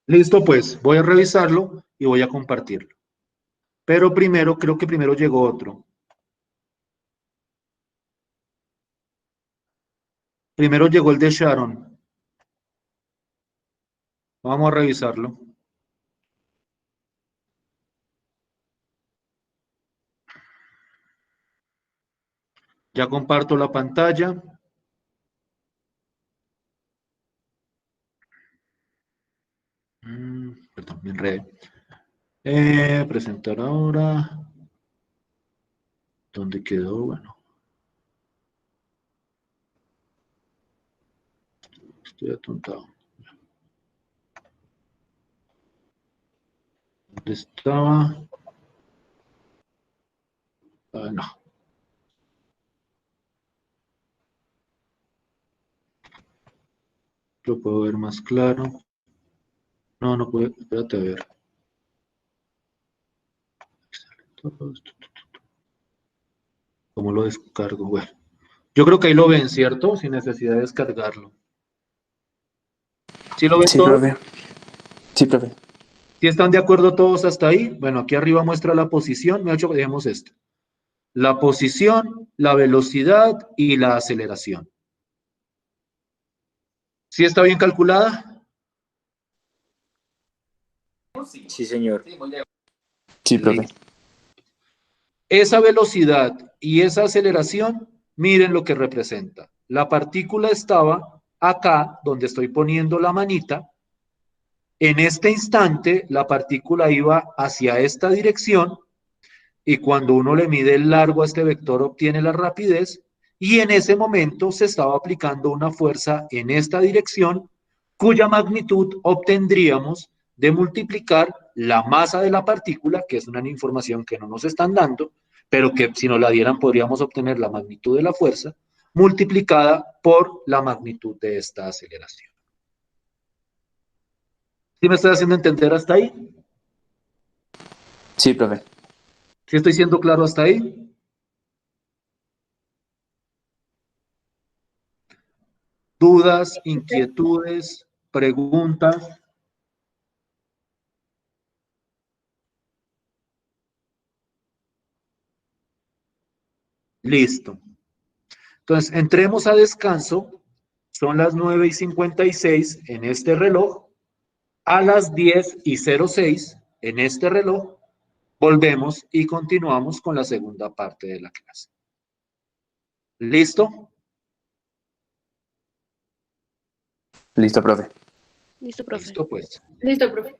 Listo, pues voy a revisarlo y voy a compartirlo. Pero primero, creo que primero llegó otro. Primero llegó el de Sharon. Vamos a revisarlo. Ya comparto la pantalla. Perdón, me enredé. Presentar ahora. ¿Dónde quedó? Bueno, estoy atontado. ¿Dónde estaba? No. Lo puedo ver más claro. No, no puedo. Espérate a ver. ¿Cómo lo descargo? Bueno, yo creo que ahí lo ven, ¿cierto? Sin necesidad de descargarlo. ¿Sí lo ven Sí, todos? profe. Sí, profe. ¿Sí están de acuerdo todos hasta ahí? Bueno, aquí arriba muestra la posición. Me ha hecho que dejemos esto. La posición, la velocidad y la aceleración. ¿Sí está bien calculada? Sí, señor. Sí, profe. Listo. Esa velocidad y esa aceleración, miren lo que representa. La partícula estaba acá, donde estoy poniendo la manita. En este instante, la partícula iba hacia esta dirección y cuando uno le mide el largo a este vector obtiene la rapidez y en ese momento se estaba aplicando una fuerza en esta dirección cuya magnitud obtendríamos de multiplicar la masa de la partícula, que es una información que no nos están dando, pero que si nos la dieran podríamos obtener la magnitud de la fuerza multiplicada por la magnitud de esta aceleración. ¿Sí me estoy haciendo entender hasta ahí? Sí, profe. ¿Sí estoy siendo claro hasta ahí? ¿Dudas, inquietudes, preguntas? Listo. Entonces, entremos a descanso. Son las 9:56 en este reloj. A las 10:06 en este reloj, volvemos y continuamos con la segunda parte de la clase. ¿Listo? Listo, profe. Listo, profe. Listo, pues. Listo, profe.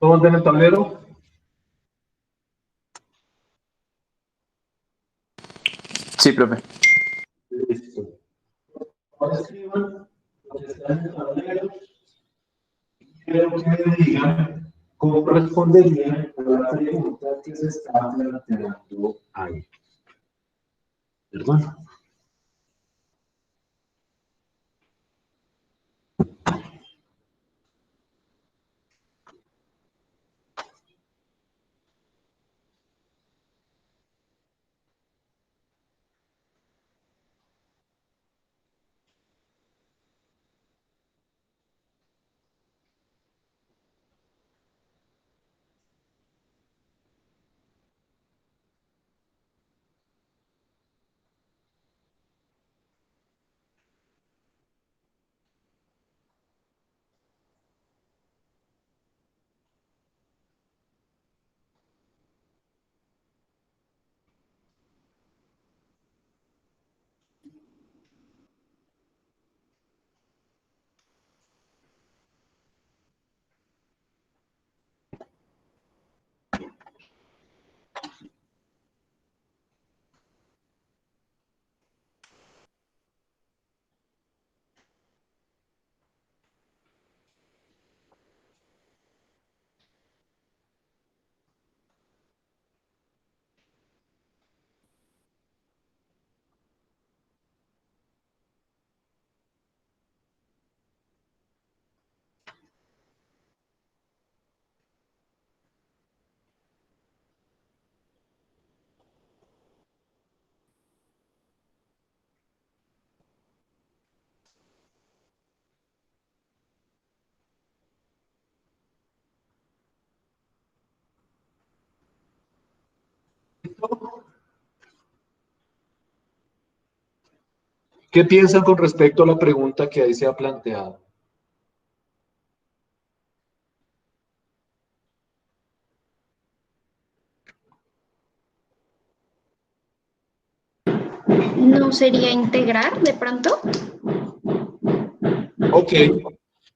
¿Todos ven el tablero? Sí, profe. Listo. Ahora escriban lo que está en el tablero. Quiero que me digan cómo responderían a la pregunta que se está planteando ahí. Perdón. ¿Qué piensan con respecto a la pregunta que ahí se ha planteado? ¿No sería integrar de pronto? Ok.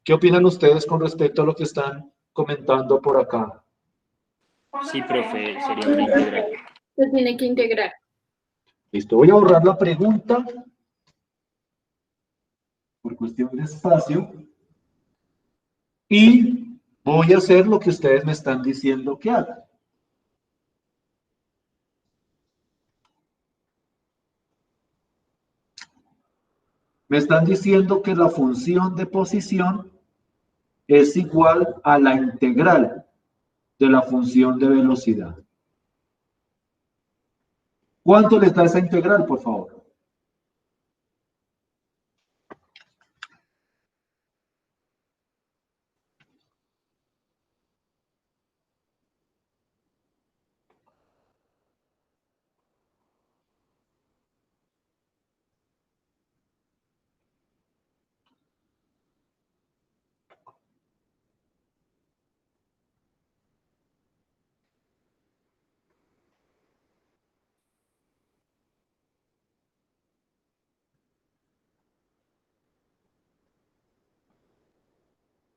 ¿Qué opinan ustedes con respecto a lo que están comentando por acá? Sí, profe, sería una integral. Se tiene que integrar. Listo, voy a borrar la pregunta por cuestión de espacio y voy a hacer lo que ustedes me están diciendo que haga. Me están diciendo que la función de posición es igual a la integral de la función de velocidad. ¿Cuánto les da esa integral, por favor?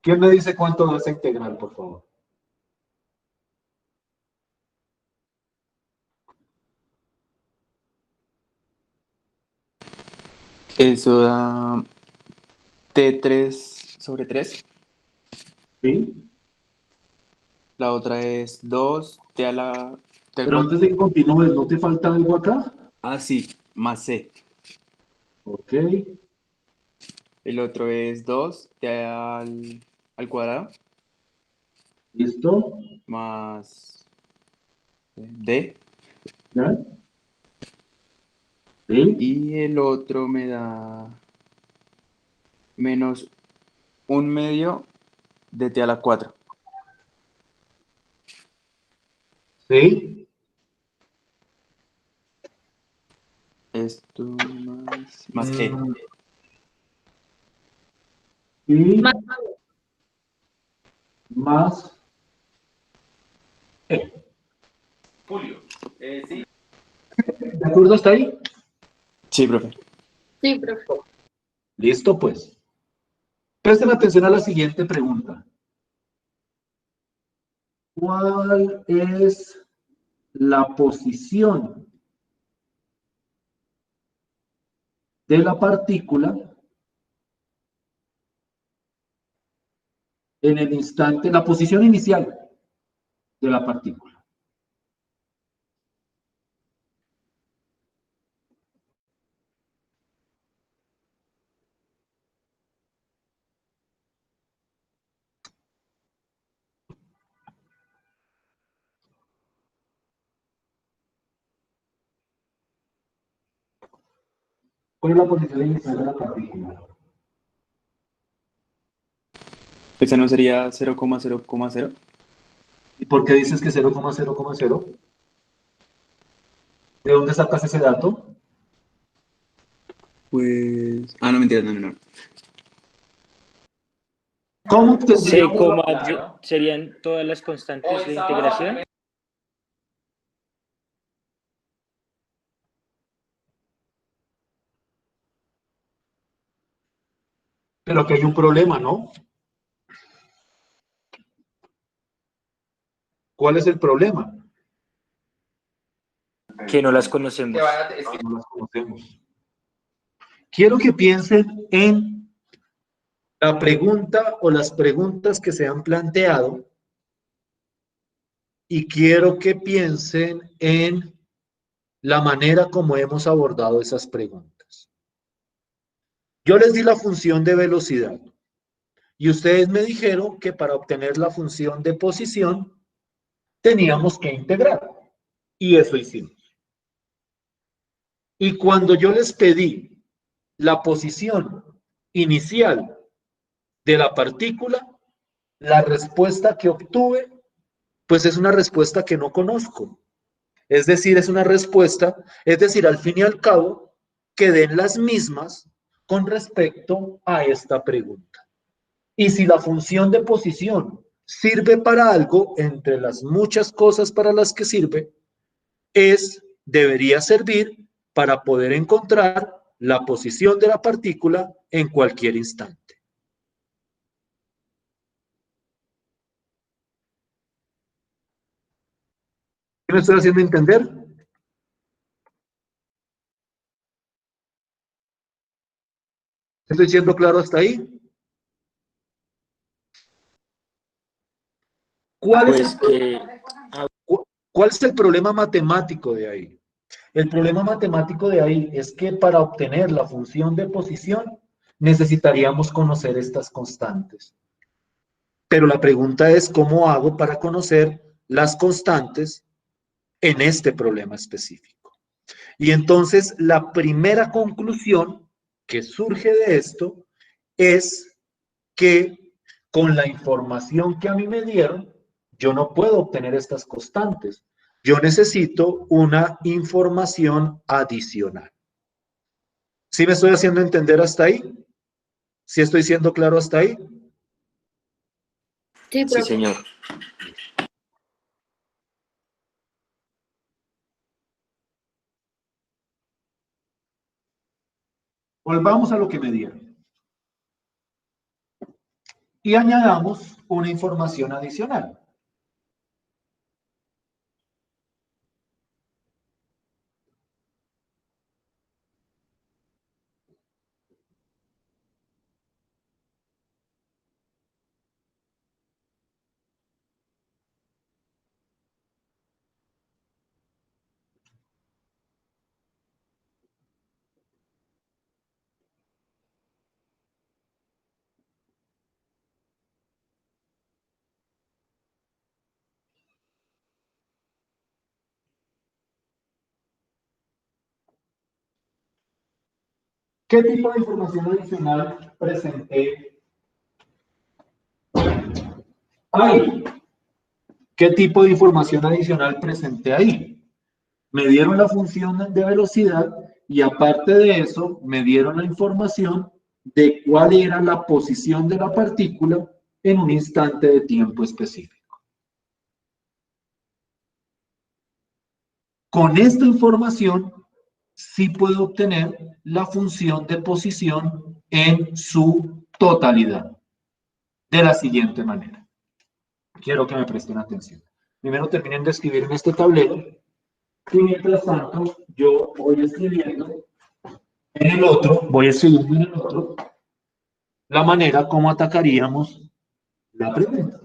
¿Quién me dice cuánto da esa integral, por favor? Eso da T3/3. ¿Sí? La otra es 2 T a la T al Pero cuadrado. antes de que continúes, ¿no te falta algo acá? Ah, sí, más C. Ok, El otro es 2 T al cuadrado listo. más D. ¿Ya? ¿Sí? Y el otro me da menos 1/2 de T a la 4. ¿Sí? Esto más G. Mm, y Más más E. ¿De acuerdo hasta ahí? Sí, profe. sí, profe. Listo, pues. Presten atención a la siguiente pregunta. ¿Cuál es la posición de la partícula en el instante, la posición inicial de la partícula? ¿Cuál es la posición inicial de la partícula? Esa no sería 0,0,0. ¿Y por qué dices que 0,0,0? ¿De dónde sacas ese dato? Pues. Ah, no, mentira, no. ¿Cómo C, obtendríamos serían todas las constantes de integración. Pero que hay un problema, ¿no? ¿Cuál es el problema? Que no las conocemos. No las conocemos. Quiero que piensen en la pregunta o las preguntas que se han planteado y quiero que piensen en la manera como hemos abordado esas preguntas. Yo les di la función de velocidad y ustedes me dijeron que para obtener la función de posición teníamos que integrar y eso hicimos. Y cuando yo les pedí la posición inicial de la partícula, la respuesta que obtuve, pues es una respuesta que no conozco. Es decir, es una respuesta, es decir, al fin y al cabo, que den las mismas con respecto a esta pregunta. Y si la función de posición sirve para algo, entre las muchas cosas para las que sirve, debería servir para poder encontrar la posición de la partícula en cualquier instante. ¿Qué me estoy haciendo entender? ¿Estoy siendo claro hasta ahí? ¿Cuál es el problema matemático de ahí? El problema matemático de ahí es que para obtener la función de posición necesitaríamos conocer estas constantes. Pero la pregunta es, ¿cómo hago para conocer las constantes en este problema específico? Y entonces la primera conclusión que surge de esto es que con la información que a mí me dieron, yo no puedo obtener estas constantes. Yo necesito una información adicional. ¿Sí me estoy haciendo entender hasta ahí? ¿Sí estoy siendo claro hasta ahí? Sí, Sí, profe. señor. Volvamos a lo que me dieron. Y añadamos una información adicional. ¿Qué tipo de información adicional presenté ahí? ¿Qué tipo de información adicional presenté ahí? Me dieron la función de velocidad y aparte de eso me dieron la información de cuál era la posición de la partícula en un instante de tiempo específico. Con esta información sí puedo obtener la función de posición en su totalidad, de la siguiente manera. Quiero que me presten atención. Primero terminen de escribir en este tablero. Y mientras tanto, yo voy escribiendo en el otro, voy escribiendo en el otro, la manera como atacaríamos la pregunta.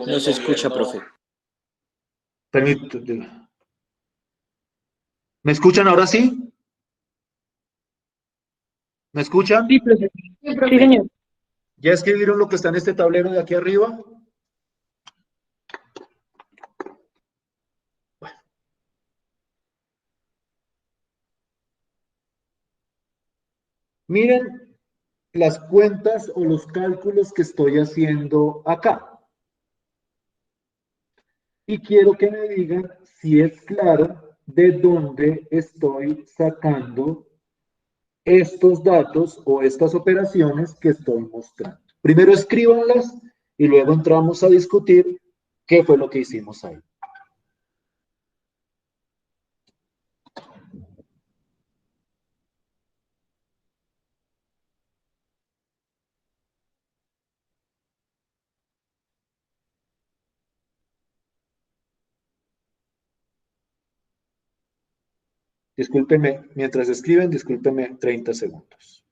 No se escucha, profe. ¿Me escuchan ahora sí? ¿Me escuchan? Sí, profe. Sí, Sí, profe. señor. ¿Ya escribieron lo que está en este tablero de aquí arriba? Miren las cuentas o los cálculos que estoy haciendo acá. Y quiero que me digan si es claro de dónde estoy sacando estos datos o estas operaciones que estoy mostrando. Primero escríbanlas y luego entramos a discutir qué fue lo que hicimos ahí. Discúlpenme, mientras escriben, discúlpenme 30 segundos.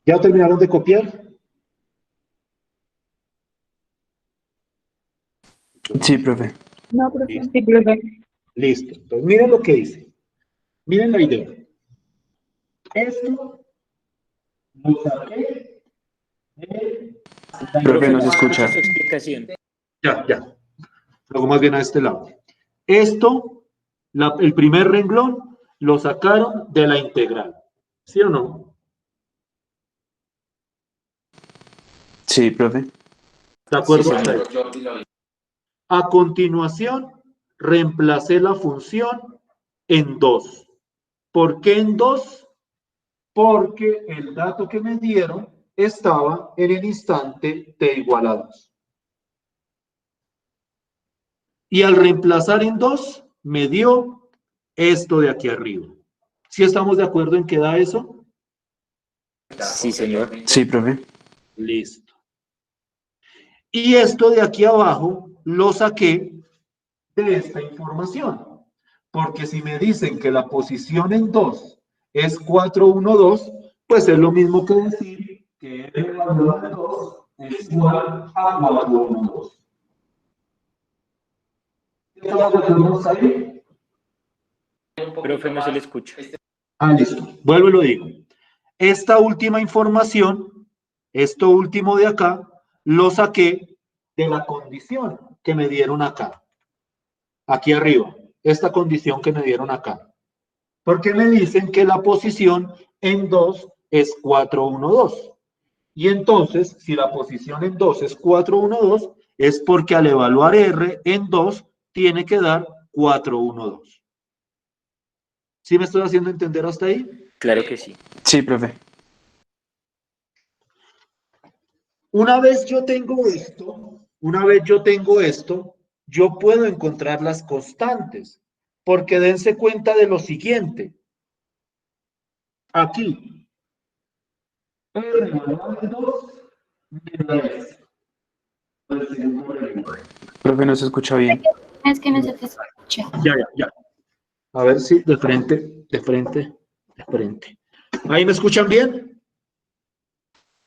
¿Ya terminaron de copiar? Sí, profe. No, profe. Listo. Sí, profe. Listo. Entonces, miren lo que hice. Miren la idea. Esto lo saqué de la Profe, no se Escucha escucha. su explicación. Ya. Luego más bien a este lado. Esto, el primer renglón, lo sacaron de la integral. ¿Sí o no? Sí, profe. ¿De acuerdo? Sí, Hasta ahí. señor. A continuación, reemplacé la función en 2. ¿Por qué en 2? Porque el dato que me dieron estaba en el instante t igual a 2. Y al reemplazar en 2, me dio esto de aquí arriba. ¿Sí estamos de acuerdo en qué da eso? Sí, señor. Sí, profe. Listo. Y esto de aquí abajo lo saqué de esta información. Porque si me dicen que la posición en 2 es 4, 1, 2, pues es lo mismo que decir que R evaluado en 2 es igual a 412. ¿Estamos de acuerdo hasta ahí? Profe, no se le escucha. Ah, listo. Vuelvo y lo digo. Esta última información, esto último de acá, lo saqué de la condición que me dieron acá. Aquí arriba. Esta condición que me dieron acá. Porque me dicen que la posición en 2 es 4, 1, 2. Y entonces, si la posición en 2 es 4, 1, 2, es porque al evaluar R en 2 tiene que dar 4, 1, 2. ¿Sí me estoy haciendo entender hasta ahí? Claro que sí. Sí, profe. Una vez yo tengo esto, yo puedo encontrar las constantes, porque dense cuenta de lo siguiente. Aquí, R evaluado en 2 me da esto. Profe, no se escucha bien. Es que no se te escucha. Ya. A ver si de frente. ¿Ahí me escuchan bien?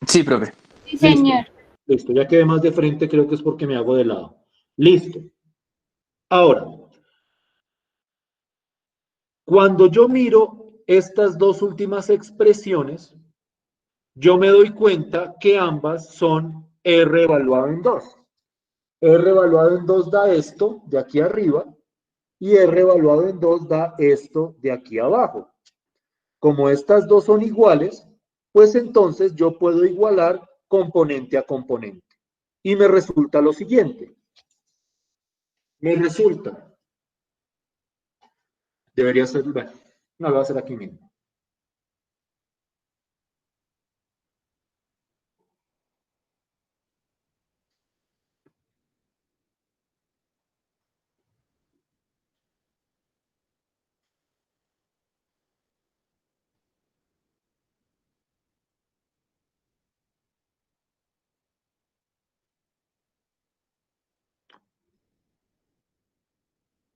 Sí, profe. Sí, señor. Listo, ya quedé más de frente, creo que es porque me hago de lado. Listo. Ahora, cuando yo miro estas dos últimas expresiones, yo me doy cuenta que ambas son R evaluado en 2. R evaluado en 2 da esto de aquí arriba y R evaluado en 2 da esto de aquí abajo. Como estas dos son iguales, pues entonces yo puedo igualar componente a componente. Y me resulta lo siguiente. Debería ser, bueno, no lo voy a hacer aquí mismo.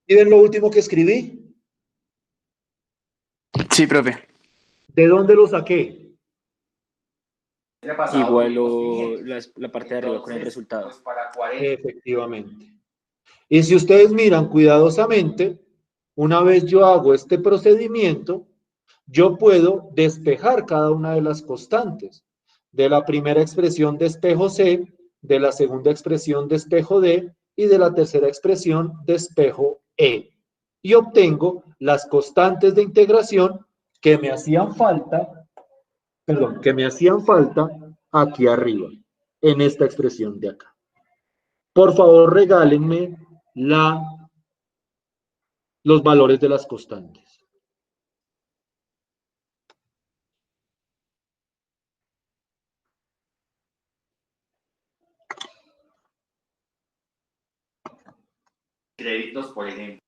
¿Miren lo último que escribí? Sí, profe. ¿De dónde lo saqué? Igualo la parte de arriba con el resultado. Efectivamente. Y si ustedes miran cuidadosamente, una vez yo hago este procedimiento, yo puedo despejar cada una de las constantes. De la primera expresión despejo C, de la segunda expresión despejo D y de la tercera expresión despejo E. Y obtengo las constantes de integración que me hacían falta, aquí arriba, en esta expresión de acá. Por favor, regálenme los valores de las constantes. Créditos, por ejemplo.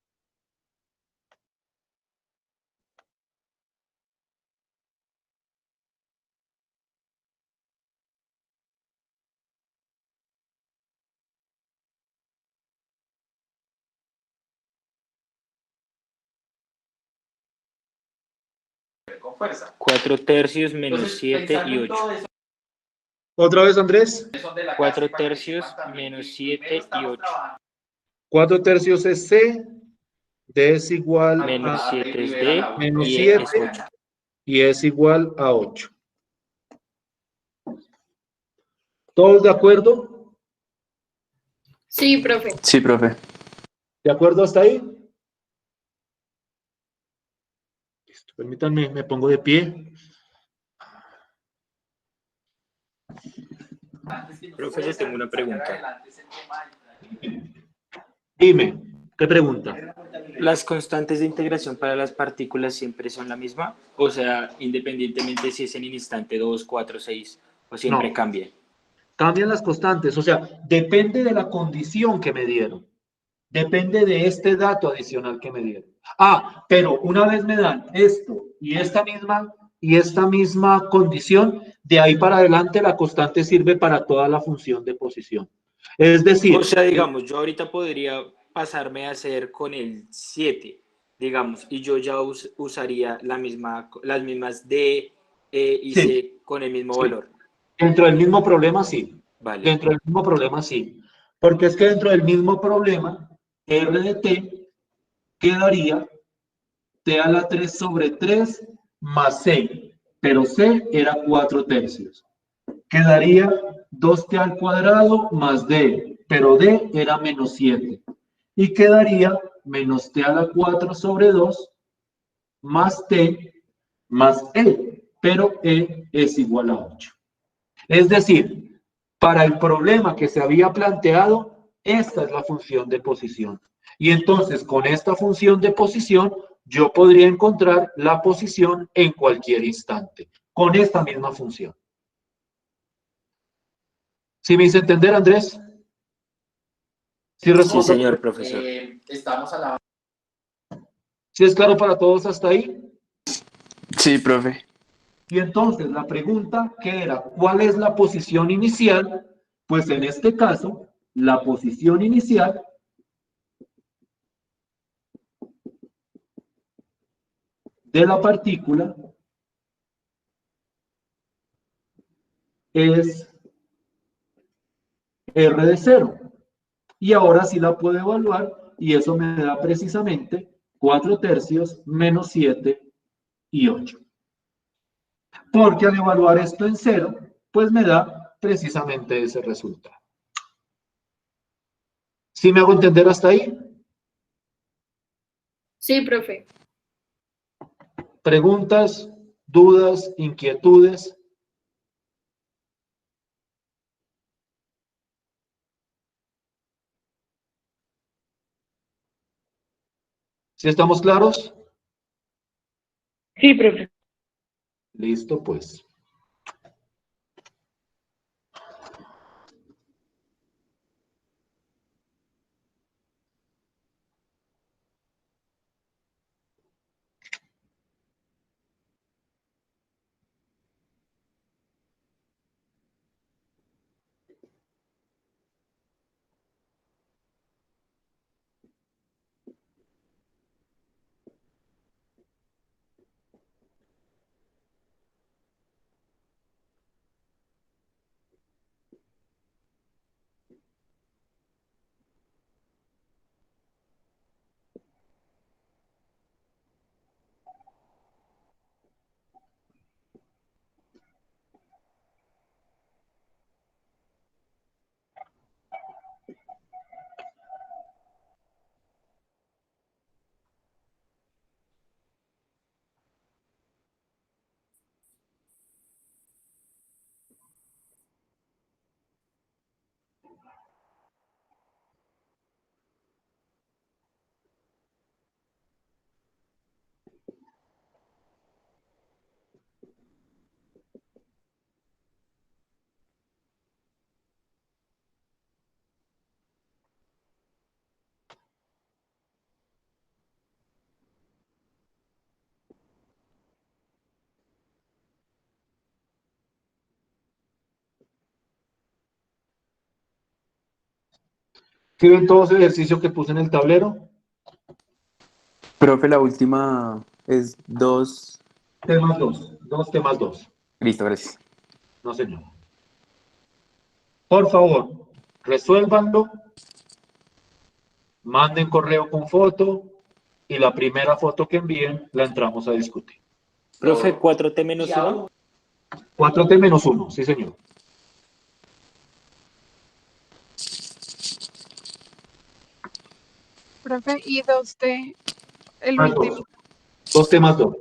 Con fuerza. 4/3 menos 7 y 8. ¿Otra vez, Andrés? 4/3 menos 7 y 8. 4/3 es C, D es igual Menos a 7 es D menos y E 7 es 8. y es igual a 8. ¿Todos de acuerdo? Sí, profe. Sí, profe. ¿De acuerdo hasta ahí? Listo, permítanme, me pongo de pie. Profe, yo tengo una pregunta. Dime, ¿qué pregunta? ¿Las constantes de integración para las partículas siempre son la misma? O sea, independientemente si es en el instante 2, 4, 6, o siempre No. cambian. Cambian las constantes, o sea, depende de la condición que me dieron. Depende de este dato adicional que me dieron. Ah, pero una vez me dan esto y esta misma condición, de ahí para adelante la constante sirve para toda la función de posición. Es decir, O sea, digamos, yo ahorita podría pasarme a hacer con el 7, digamos, y yo ya usaría las mismas D, y Sí. C con el mismo Sí. valor. Dentro del mismo problema, sí. Vale. Dentro del mismo problema, sí. Porque es que dentro del mismo problema, R de t quedaría t a la 3 sobre 3 más c, pero c era 4 tercios. Quedaría 2t al cuadrado más d, pero d era menos 7. Y quedaría menos t a la 4 sobre 2 más t más e, pero e es igual a 8. Es decir, para el problema que se había planteado, esta es la función de posición. Y entonces, con esta función de posición, yo podría encontrar la posición en cualquier instante, con esta misma función. ¿Sí me hice entender, Andrés? ¿Sí Sí, respondo? señor profesor. Estamos a la... ¿Sí es claro para todos hasta ahí? Sí, profe. Y entonces la pregunta que era, ¿cuál es la posición inicial? Pues en este caso, la posición inicial de la partícula es R de 0. Y ahora sí la puedo evaluar y eso me da precisamente 4 tercios menos 7 y 8. Porque al evaluar esto en 0, pues me da precisamente ese resultado. ¿Sí me hago entender hasta ahí? Sí, profe. ¿Preguntas, dudas, inquietudes? ¿Sí estamos claros? Sí, profe. Listo, pues. ¿Sí ven todo ese ejercicio que puse en el tablero? Profe, la última es 2. T más 2. 2T más 2. Listo, gracias. No, señor. Por favor, resuélvanlo, manden correo con foto y la primera foto que envíen la entramos a discutir. Profe, 4T menos 1. 4T menos 1, sí, señor. Profe, y 2T, el Más último. 2. 2T más 2.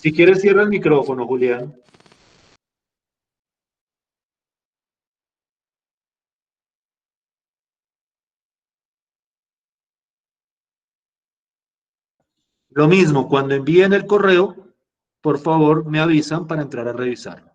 Si quieres, cierra el micrófono, Julián. Lo mismo, cuando envíen el correo, por favor me avisan para entrar a revisarlo.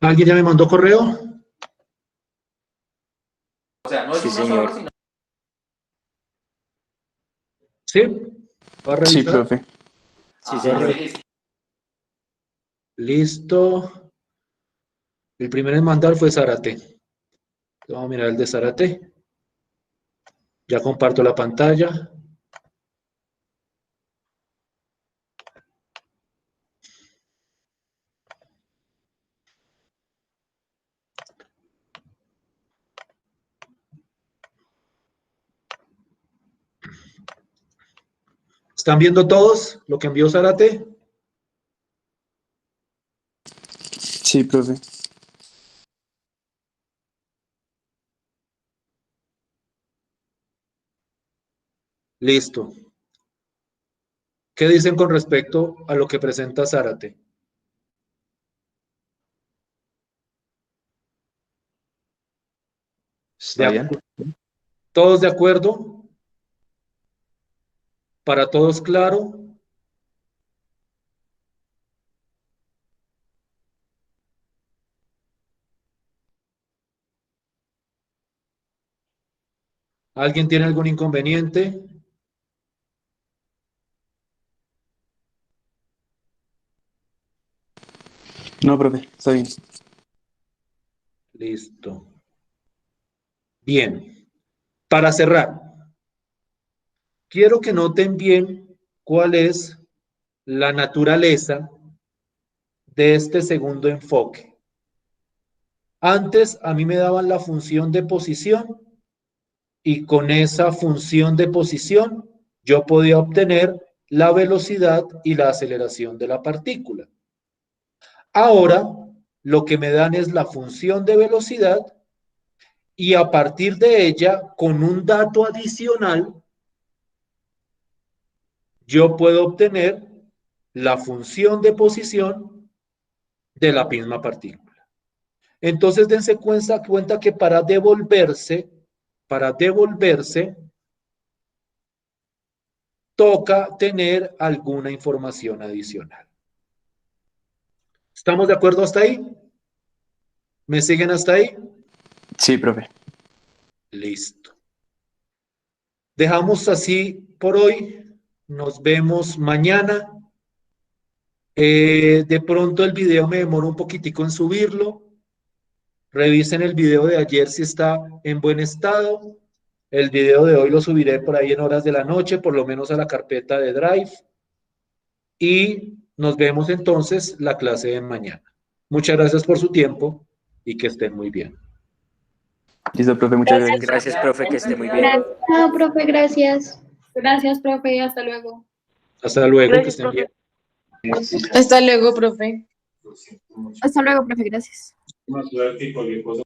¿Alguien ya me mandó correo? O sea, no es Sí, uno señor. solo, sino ¿Sí? ¿Va a Sí, revisar? profe. Sí, señor. listo. Listo. El primero en mandar fue Zárate. Vamos a mirar el de Zárate. Ya comparto la pantalla. ¿Están viendo todos lo que envió Zárate? Sí, profe. Listo. ¿Qué dicen con respecto a lo que presenta Zárate? ¿Está bien? ¿Todos de acuerdo? ¿Para todos claro? ¿Alguien tiene algún inconveniente? No, profe, está bien. Listo. Bien. Para cerrar, quiero que noten bien cuál es la naturaleza de este segundo enfoque. Antes a mí me daban la función de posición y con esa función de posición yo podía obtener la velocidad y la aceleración de la partícula. Ahora lo que me dan es la función de velocidad y a partir de ella, con un dato adicional, yo puedo obtener la función de posición de la misma partícula. Entonces dense cuenta que para devolverse, toca tener alguna información adicional. ¿Estamos de acuerdo hasta ahí? ¿Me siguen hasta ahí? Sí, profe. Listo. Dejamos así por hoy. Nos vemos mañana. De pronto el video me demoró un poquitico en subirlo. Revisen el video de ayer si está en buen estado. El video de hoy lo subiré por ahí en horas de la noche, por lo menos a la carpeta de Drive. Y nos vemos entonces la clase de mañana. Muchas gracias por su tiempo y que estén muy bien. Listo, profe, muchas gracias. Gracias, profe, que esté muy bien. Gracias. No, profe, gracias. Gracias, profe. Hasta luego. Hasta luego, que Gracias, estén bien. profe. Hasta luego, profe. Hasta luego, profe. Gracias. Más suerte y cualquier cosa.